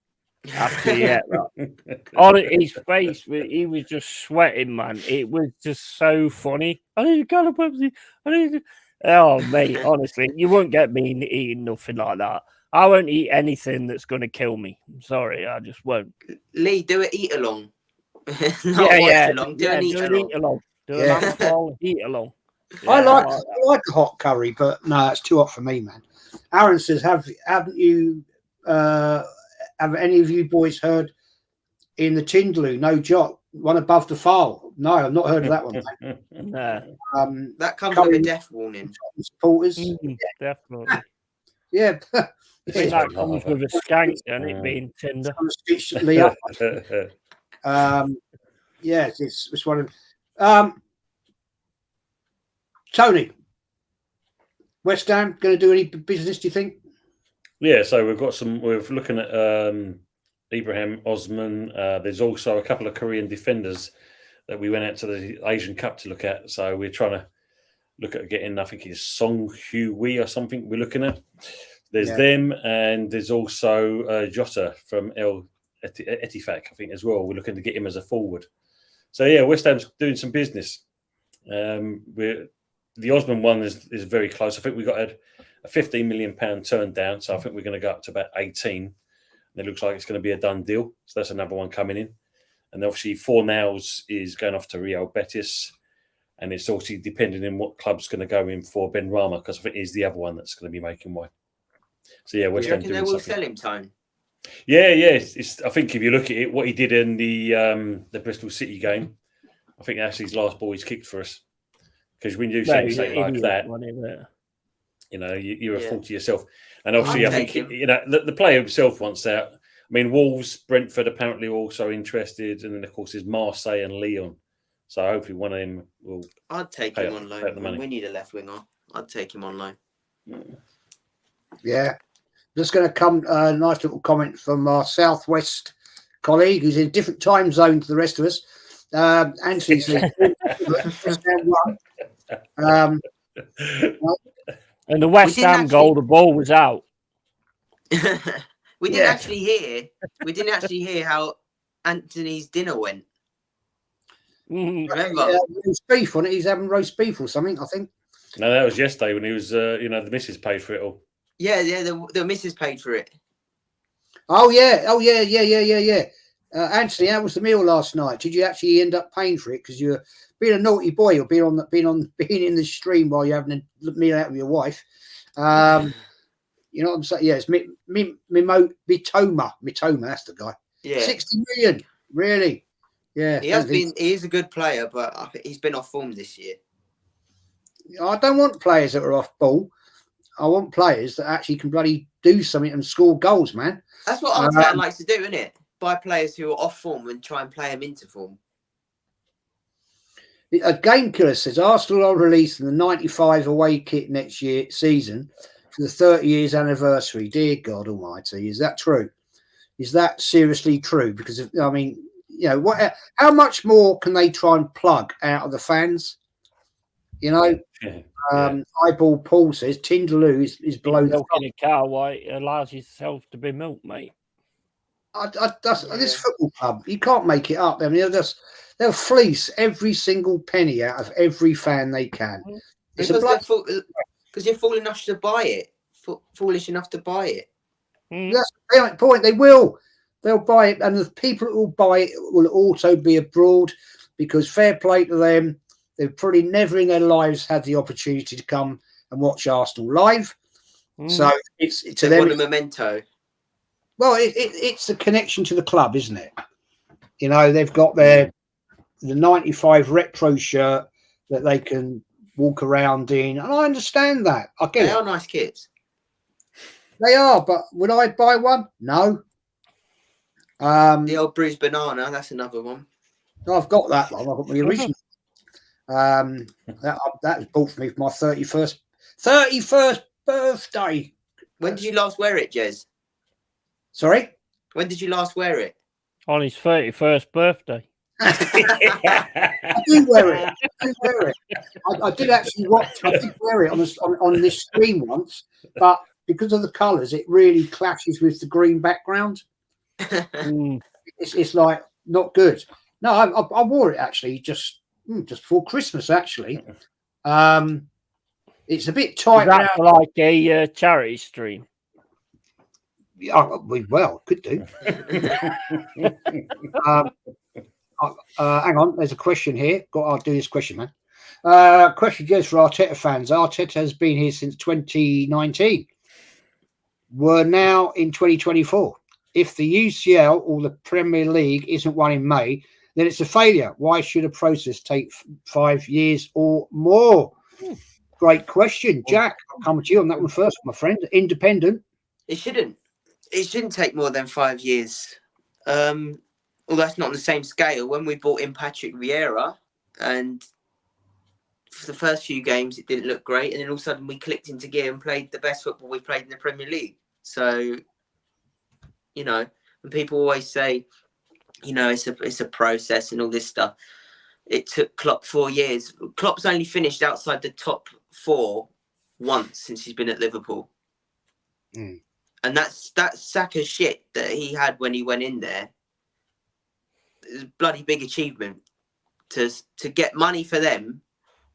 after he ate that. On his face, he was just sweating, man. It was just so funny. I need a can of Pepsi. Oh, mate, honestly, you won't get me eating nothing like that. I won't eat anything that's going to kill me. I'm sorry, I just won't. Lee, do it eat along. Along. Do an eat along. Do an alcohol eat along. Yeah, I like a hot curry, but no, it's too hot for me, man. Aaron says, have any of you boys heard in the Tindaloo, no jot, one above the file? No, I've not heard of that one. No. That comes with a death warning. Supporters, definitely. Yeah. I think that comes with a skank and it being Tinder. Yeah, it's one of Tony. West Ham going to do any business, do you think? Yeah, so we're looking at Ibrahim Osman. There's also a couple of Korean defenders that we went out to the Asian Cup to look at. So we're trying to look at getting, I think it's Song Hyu Wee or something we're looking at. There's them, and there's also Jota from El Etifak, I think, as well. We're looking to get him as a forward. So, yeah, West Ham's doing some business. The Osman one is very close. I think we got a £15 million turned down, so I think we're going to go up to about 18. And it looks like it's going to be a done deal. So that's another one coming in. And obviously, Fornals is going off to Real Betis. And it's also depending on what club's going to go in for Ben Rama, because I think he's the other one that's going to be making way. So, yeah, West Ham doing something. They will sell him, Tone? Yeah. I think if you look at it, what he did in the Bristol City game, I think that's his last ball he's kicked for us. because when you say something like that, you know, you're a fool to yourself. And obviously, I think you know the player himself wants out. I mean, Wolves, Brentford apparently also interested, and then of course there's Marseille and Lyon. So hopefully one of them will. I'd take him on loan. We need a left winger. I'd take him on loan. Yeah, just going to come a nice little comment from our Southwest colleague who's in a different time zone to the rest of us. Anthony says, and the West Ham goal, the ball was out. We didn't actually hear how Anthony's dinner went. Remember? Roast beef on it. He's having roast beef or something, I think. No, that was yesterday when he was, you know, the missus paid for it all. Yeah, the missus paid for it. Oh yeah. Anthony, how was the meal last night? Did you actually end up paying for it because you're being a naughty boy or being in the stream while you're having a meal out with your wife? You know what I'm saying? Yeah, it's Mitoma. That's the guy. Yeah, 60 million. Really? Yeah. He is a good player, but I think he's been off form this year. I don't want players that are off ball. I want players that actually can bloody do something and score goals, man. That's what Arteta likes to do, isn't it? Buy players who are off form and try and play them into form. A game killer says Arsenal are releasing the 95 away kit next season for the 30 years anniversary. Dear God Almighty, is that true? Is that seriously true? Because I mean, you know, how much more can they try and plug out of the fans? You know, Eyeball Paul says Tindaloo is below the in a car while it allows yourself to be milked, mate. This football club, you can't make it up. I mean, they'll fleece every single penny out of every fan they can. Because you're foolish enough to buy it. Foolish enough to buy it. That's the point. They will. They'll buy it, and the people who will buy it will also be abroad because fair play to them. They've probably never in their lives had the opportunity to come and watch Arsenal live. So it's to them. What a memento. Well, it's a connection to the club, isn't it? You know, they've got the 95 retro shirt that they can walk around in, and I understand that. I get it. They are nice kits. They are, but would I buy one? No. The old bruised banana, that's another one. I've got that one. I've got the original. That was bought for me for my 31st birthday. When did you last wear it, Jez? Sorry? When did you last wear it? On his 31st birthday. I do wear it. I did actually I did wear it on this stream once, but because of the colours, it really clashes with the green background. It's like not good. No, I wore it actually just before Christmas. Actually, it's a bit tight. That's like a charity stream. Yeah, could do. Hang on, there's a question here. I'll do this question, man. Question goes for Arteta fans. Arteta has been here since 2019. We're now in 2024. If the UCL or the Premier League isn't won in May, then it's a failure. Why should a process take 5 years or more? Great question, Jack. I'll come to you on that one first, my friend. Independent. It shouldn't take more than 5 years. Well, that's not on the same scale. When we brought in Patrick Vieira, and for the first few games, it didn't look great. And then all of a sudden, we clicked into gear and played the best football we've played in the Premier League. So, you know, when people always say, you know, it's a process and all this stuff, it took Klopp 4 years. Klopp's only finished outside the top 4 once since he's been at Liverpool. And that sack of shit that he had when he went in there is a bloody big achievement to get money for them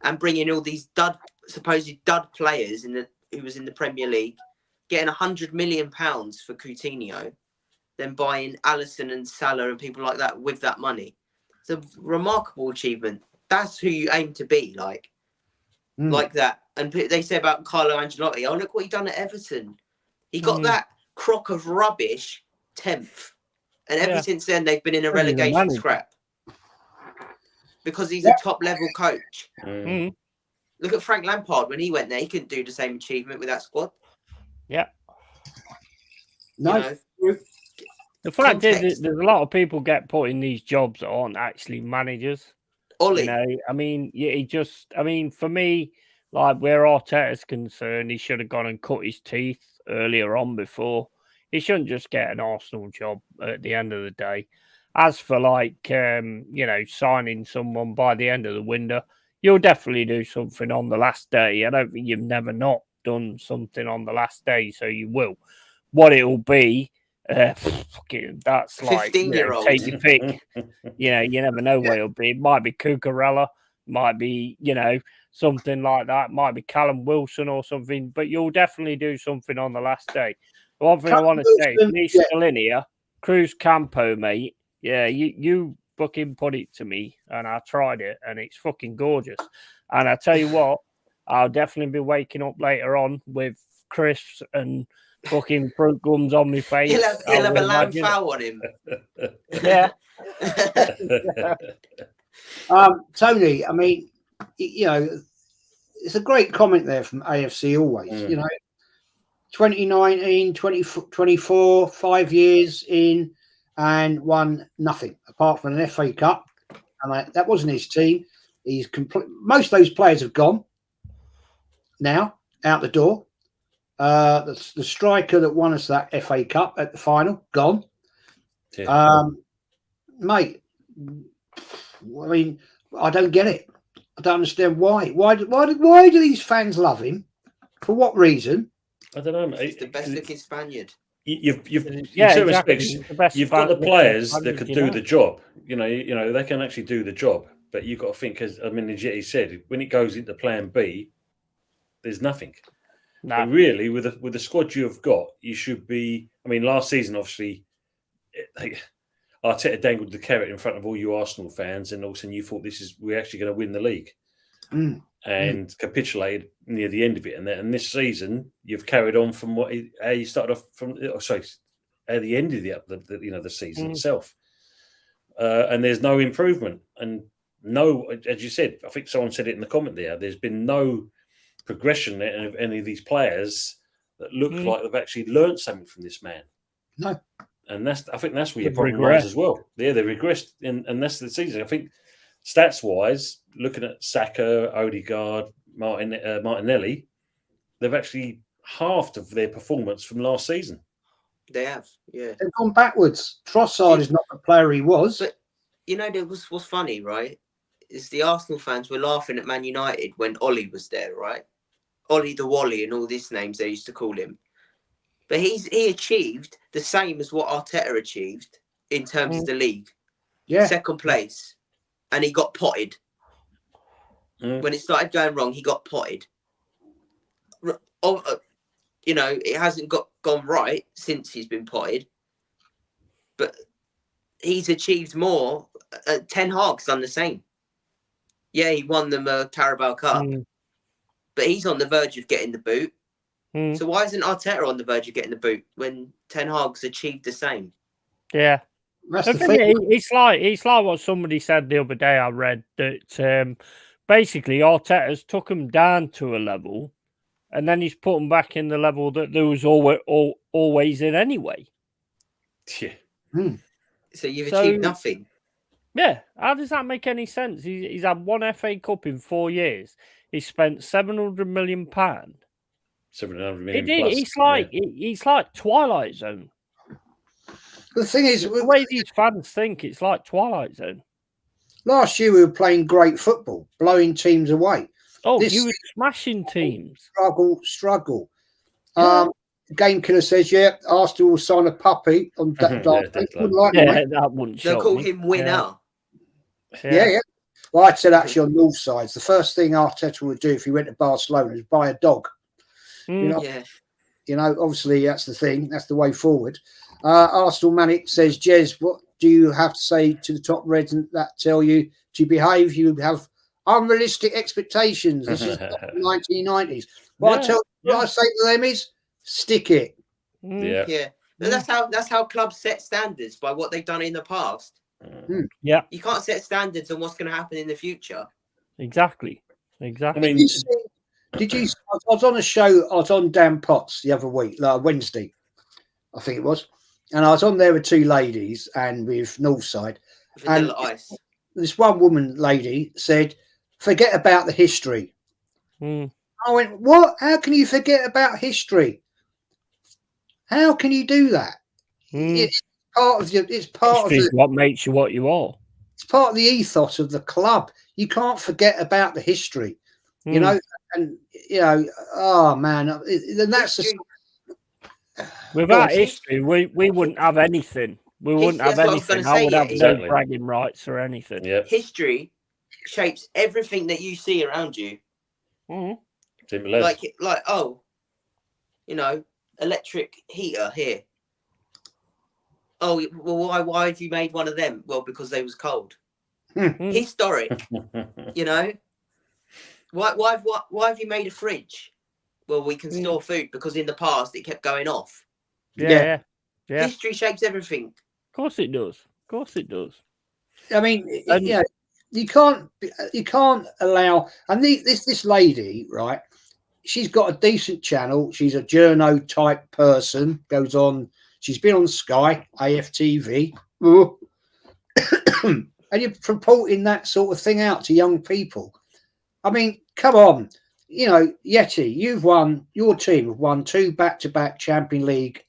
and bring in all these supposed dud players who was in the Premier League, getting £100 million for Coutinho, then buying Alisson and Salah and people like that with that money. It's a remarkable achievement. That's who you aim to be, like that. And they say about Carlo Ancelotti, oh, look what he done at Everton. He got that crock of rubbish 10th. And ever since then, they've been in a relegation scrap. Because he's a top-level coach. Look at Frank Lampard when he went there. He couldn't do the same achievement with that squad. Yeah. No. The fact is, there's a lot of people get put in these jobs that aren't actually managers. Ollie. You know, I mean, for me, like where Arteta's concerned, he should have gone and cut his teeth earlier on before. He shouldn't just get an Arsenal job at the end of the day. As for signing someone by the end of the window, you'll definitely do something on the last day. I don't think you've never not done something on the last day, so you will. What it'll be, that's like 15-year-old. Take your pick. You never know what it'll be. It might be Cucurella, might be something like that. Might be Callum Wilson or something. But you'll definitely do something on the last day. One thing I want to say, if he's still in here, Cruz Campo, mate. Yeah, you fucking put it to me, and I tried it, and it's fucking gorgeous. And I tell you what, I'll definitely be waking up later on with crisps and fucking fruit gums on my face. He'll have a lamb foul on him. Yeah. Tony, I mean, it's a great comment there from AFC always. 2019, 2024, 5 years in and won nothing apart from an FA Cup. And that wasn't his team. Most of those players have gone now, out the door. The striker that won us that FA Cup at the final, gone. Yeah. Mate, I mean, I don't get it. I don't understand why. Why do these fans love him? For what reason? I don't know, mate. He's the best looking Spaniard. You've got the players that could do the job. You know, they can actually do the job. But you've got to think, as Yeti said, when it goes into Plan B, there's nothing. No. But really, with the squad you have got, you should be. I mean, last season, obviously, Arteta dangled the carrot in front of all you Arsenal fans, and all of a sudden you thought we're actually going to win the league, and capitulated near the end of it. And this season, you've carried on from how you started off from. At the end of the season itself, and there's no improvement, and no, as you said, I think someone said it in the comment there. There's been no progression of any of these players that look like they've actually learned something from this man. No, and I think that's where your problem lies as well. Yeah, they regressed, and that's the season. I think stats wise, looking at Saka, Odegaard, Martinelli, they've actually halved of their performance from last season. They have, yeah. They've gone backwards. Trossard is not the player he was. But what's funny, right? Is the Arsenal fans were laughing at Man United when Ollie was there, right? Ollie the Wally and all these names they used to call him. But he achieved the same as what Arteta achieved in terms of the league. Yeah. Second place. And he got potted. When it started going wrong, he got potted. It hasn't gone right since he's been potted. But he's achieved more. Ten Hag's done the same. Yeah, he won them a Carabao Cup. But he's on the verge of getting the boot. So why isn't Arteta on the verge of getting the boot when Ten Hag's achieved the same? Yeah. It's like what somebody said the other day I read, that basically Arteta's took him down to a level and then he's put them back in the level that there was always in anyway. Yeah. So you've achieved nothing. Yeah. How does that make any sense? He's had one FA Cup in 4 years. He spent £700 million. 700 million plus. It's like Twilight Zone. The thing is, the way these fans think, it's like Twilight Zone. Last year we were playing great football, blowing teams away. Oh, you were smashing teams. Struggle. Yeah. Game Killer says, yeah, Arsenal will sign a puppy on that. That wouldn't shock me. They'll call him winner. Yeah. Well, I'd said actually on North sides, the first thing Arteta would do if he went to Barcelona is buy a dog. Obviously that's the thing. That's the way forward. Arsenal Manic says, Jez, what do you have to say to the top Reds that tell you to behave? You have unrealistic expectations. This is the 1990s. What I say to them is, stick it. Yeah. But that's how clubs set standards, by what they've done in the past. Yeah. You can't set standards on what's going to happen in the future. Exactly. Exactly. I mean, did you? I was on a show. I was on Dan Potts the other week, Wednesday, I think it was, and I was on there with two ladies and with Northside, Vanilla and Ice. this one woman lady said, "Forget about the history." Mm. I went, "What? How can you forget about history? How can you do that? It's part of your. It's part History of is the. what makes you what you are. It's part of the ethos of the club. You can't forget about the history, you know. And oh man, and that's history. Without history, we wouldn't have anything. We wouldn't have anything. I would have no bragging rights or anything. Yep. History shapes everything that you see around you. Like electric heater here. Oh, well, why have you made one of them? Well, because they was cold. Historic, Why have you made a fridge? Well, we can store food because in the past it kept going off. Yeah. History shapes everything. Of course it does. I mean, you can't allow. And this lady, right? She's got a decent channel. She's a journo type person. Goes on. She's been on Sky, AFTV, and you're promoting that sort of thing out to young people. I mean, come on. Yeti, your team have won 2 back-to-back Champions League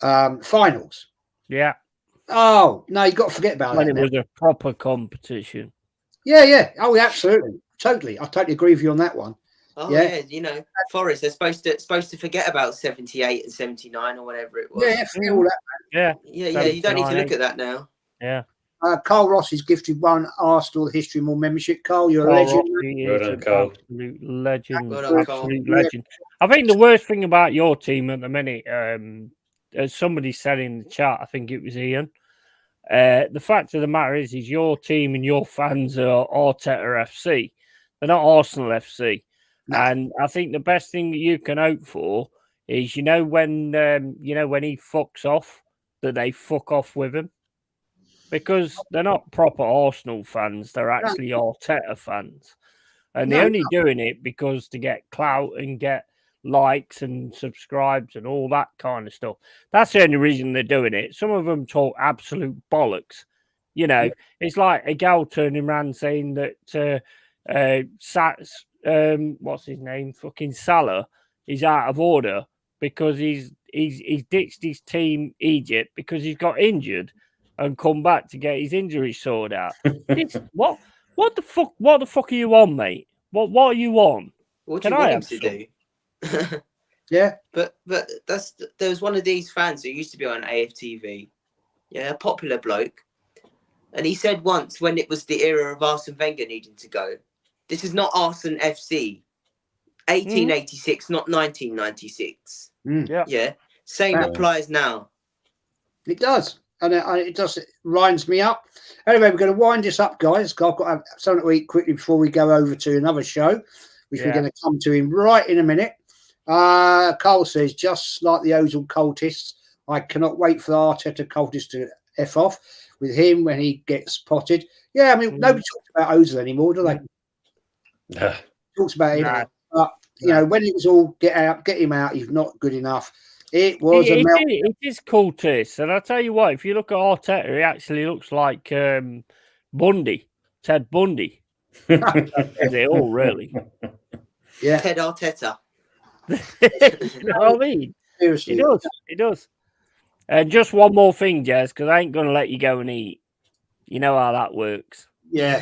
finals. Yeah. Oh, no, you've got to forget about that. When it was a proper competition. Yeah. Oh, absolutely. Totally. I totally agree with you on that one. Oh, yeah. Forest, they're supposed to forget about 78 and 79 or whatever it was. Yeah, forget all that. Yeah. You don't need to look at that now. Yeah. Carl Ross is gifted 1 Arsenal History More membership. Carl, you're a legend. Well done, Carl. Absolute legend. Well done, Absolute legend. I think the worst thing about your team at the minute, as somebody said in the chat, I think it was Ian, the fact of the matter is your team and your fans are Arteta FC. They're not Arsenal FC. No. And I think the best thing that you can hope for is, when he fucks off, that they fuck off with him. Because they're not proper Arsenal fans. They're actually Arteta fans. And they're only doing it because to get clout and get likes and subscribes and all that kind of stuff. That's the only reason they're doing it. Some of them talk absolute bollocks. It's like a gal turning around saying that what's his name? Fucking Salah is out of order because he's ditched his team Egypt because he's got injured and come back to get his injury sorted out. What the fuck are you on, mate? What are you on? What do you want him to do? Yeah. But there was one of these fans who used to be on AFTV. Yeah, a popular bloke. And he said once when it was the era of Arsene Wenger needing to go, this is not Arsene FC. 1886, not 1996. Yeah. Same applies now. It does. And it does. It winds me up. Anyway, we're going to wind this up, guys. I've got to have something to eat quickly before we go over to another show, which we're going to come to in right in a minute. Carl says, just like the Ozil cultists, I cannot wait for the Arteta cultists to F off with him when he gets potted. Yeah, I mean, nobody talks about Ozil anymore, do they? No. Talks about him. But, when it was all get him out, he's not good enough. It was it is cultist. And I'll tell you what, if you look at Arteta, he actually looks like Ted Bundy. They all really. Yeah. Ted Arteta. You know what I mean? Seriously. He does. And just one more thing, Jez, because I ain't going to let you go and eat. You know how that works. Yeah.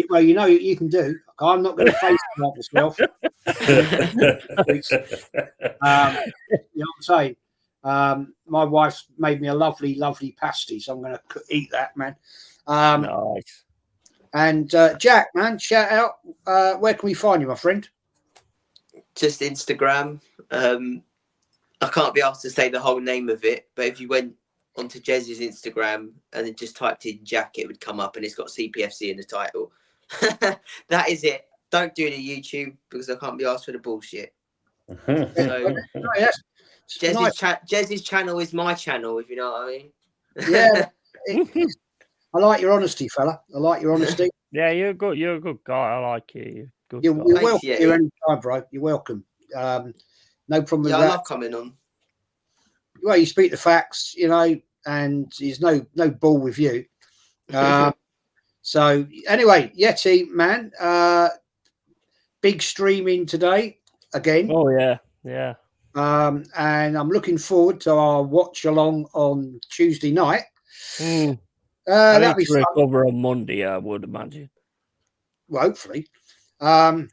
Well, you can do. I'm not going to face that myself. I'm saying, my wife's made me a lovely, lovely pasty, so I'm going to eat that, man. Nice. And Jack, man, shout out. Where can we find you, my friend? Just Instagram. I can't be asked to say the whole name of it, but if you went onto Jez's Instagram and then just typed in Jack, it would come up and it's got CPFC in the title. That is it. Don't do the YouTube because I can't be asked for the bullshit. So Jez's channel is my channel, if you know what I mean. Yeah. I like your honesty, fella. I like your honesty. Yeah, you're good. You're a good guy. I like you. You're welcome here anytime, bro. You're welcome. No problem with that. I love coming on. Well, you speak the facts, you know, and there's no bull with you. So anyway, Yeti, man, big streaming today again. Oh yeah. And I'm looking forward to our watch along on Tuesday night. That'll be recover on Monday, I would imagine. Well, hopefully. Otherwise,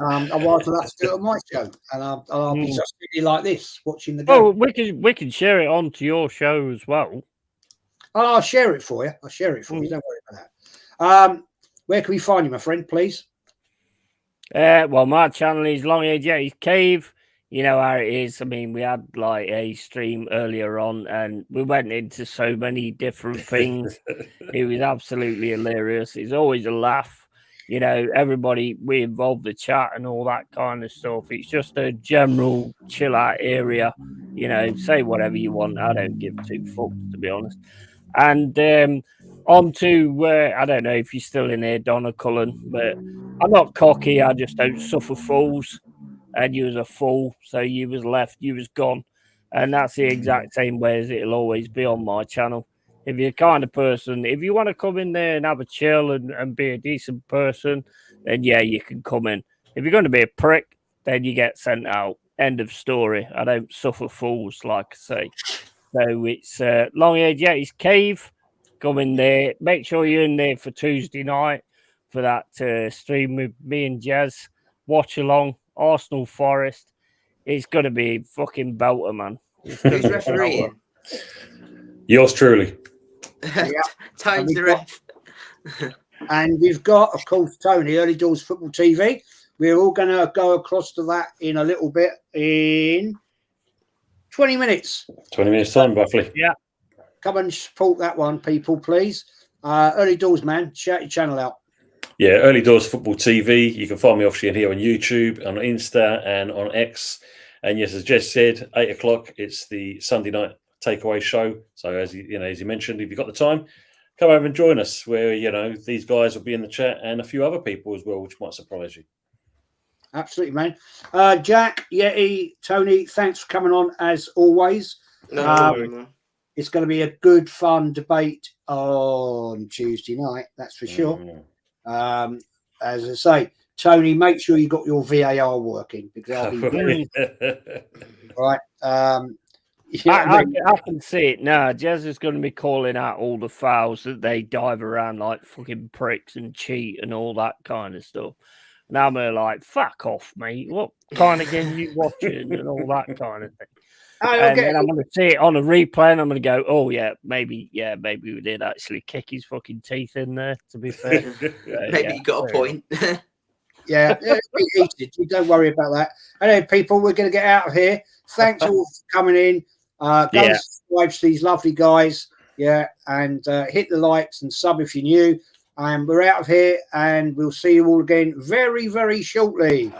I'll have to do it on my show, and I'll be just really like this, watching the game. Oh, we can share it onto your show as well. I'll share it for you. Don't worry about that. Where can we find you, my friend, please? Well, my channel is Long-Haired Yeti's Cave. You know how it is. I mean, we had like a stream earlier on, and we went into so many different things. It was absolutely hilarious. It's always a laugh. You know, everybody, we involve the chat and all that kind of stuff. It's just a general chill out area. You know, say whatever you want. I don't give two fucks, to be honest. And on to, I don't know if you're still in here, Donna Cullen, but I'm not cocky. I just don't suffer fools. And you was a fool, so you was left, you was gone. And that's the exact same way as it'll always be on my channel. If you're the kind of person, if you want to come in there and have a chill and be a decent person, then yeah, you can come in. If you're going to be a prick, then you get sent out. End of story. I don't suffer fools, like I say. So it's Long-Haired Yeti's Cave. Come in there. Make sure you're in there for Tuesday night for that stream with me and Jez. Watch along. Arsenal Forest. It's going to be fucking belter, man. Who's refereeing? Yours truly. Tone's the ref. And we've got, of course, Tony, Early Doors Football TV. We're all going to go across to that in a little bit in 20 minutes. 20 minutes time, roughly. Yeah. Come and support that one, people, please. Early Doors, man. Shout your channel out. Yeah, Early Doors Football TV. You can find me obviously in here on YouTube, on Insta, and on X. And yes, as Jess said, 8 o'clock. It's the Sunday night takeaway show. So as you mentioned, if you've got the time, come over and join us. Where these guys will be in the chat and a few other people as well, which might surprise you. Absolutely, man. Jack, Yeti, Tony, thanks for coming on as always. It's going to be a good, fun debate on Tuesday night. That's for sure. As I say, Tony, make sure you got your VAR working because I'll be right. I can see it now. Jez is going to be calling out all the fouls that they dive around like fucking pricks and cheat and all that kind of stuff. And I'm like, fuck off, mate. What kind of game you watching and all that kind of thing. And then I'm going to see it on a replay and I'm going to go, oh, maybe we did actually kick his fucking teeth in there, to be fair. Maybe you got a point. Yeah, you don't worry about that. Anyway, people, we're going to get out of here. Thanks all for coming in. Go and subscribe to these lovely guys. Yeah, and hit the likes and sub if you're new. And we're out of here and we'll see you all again very, very shortly.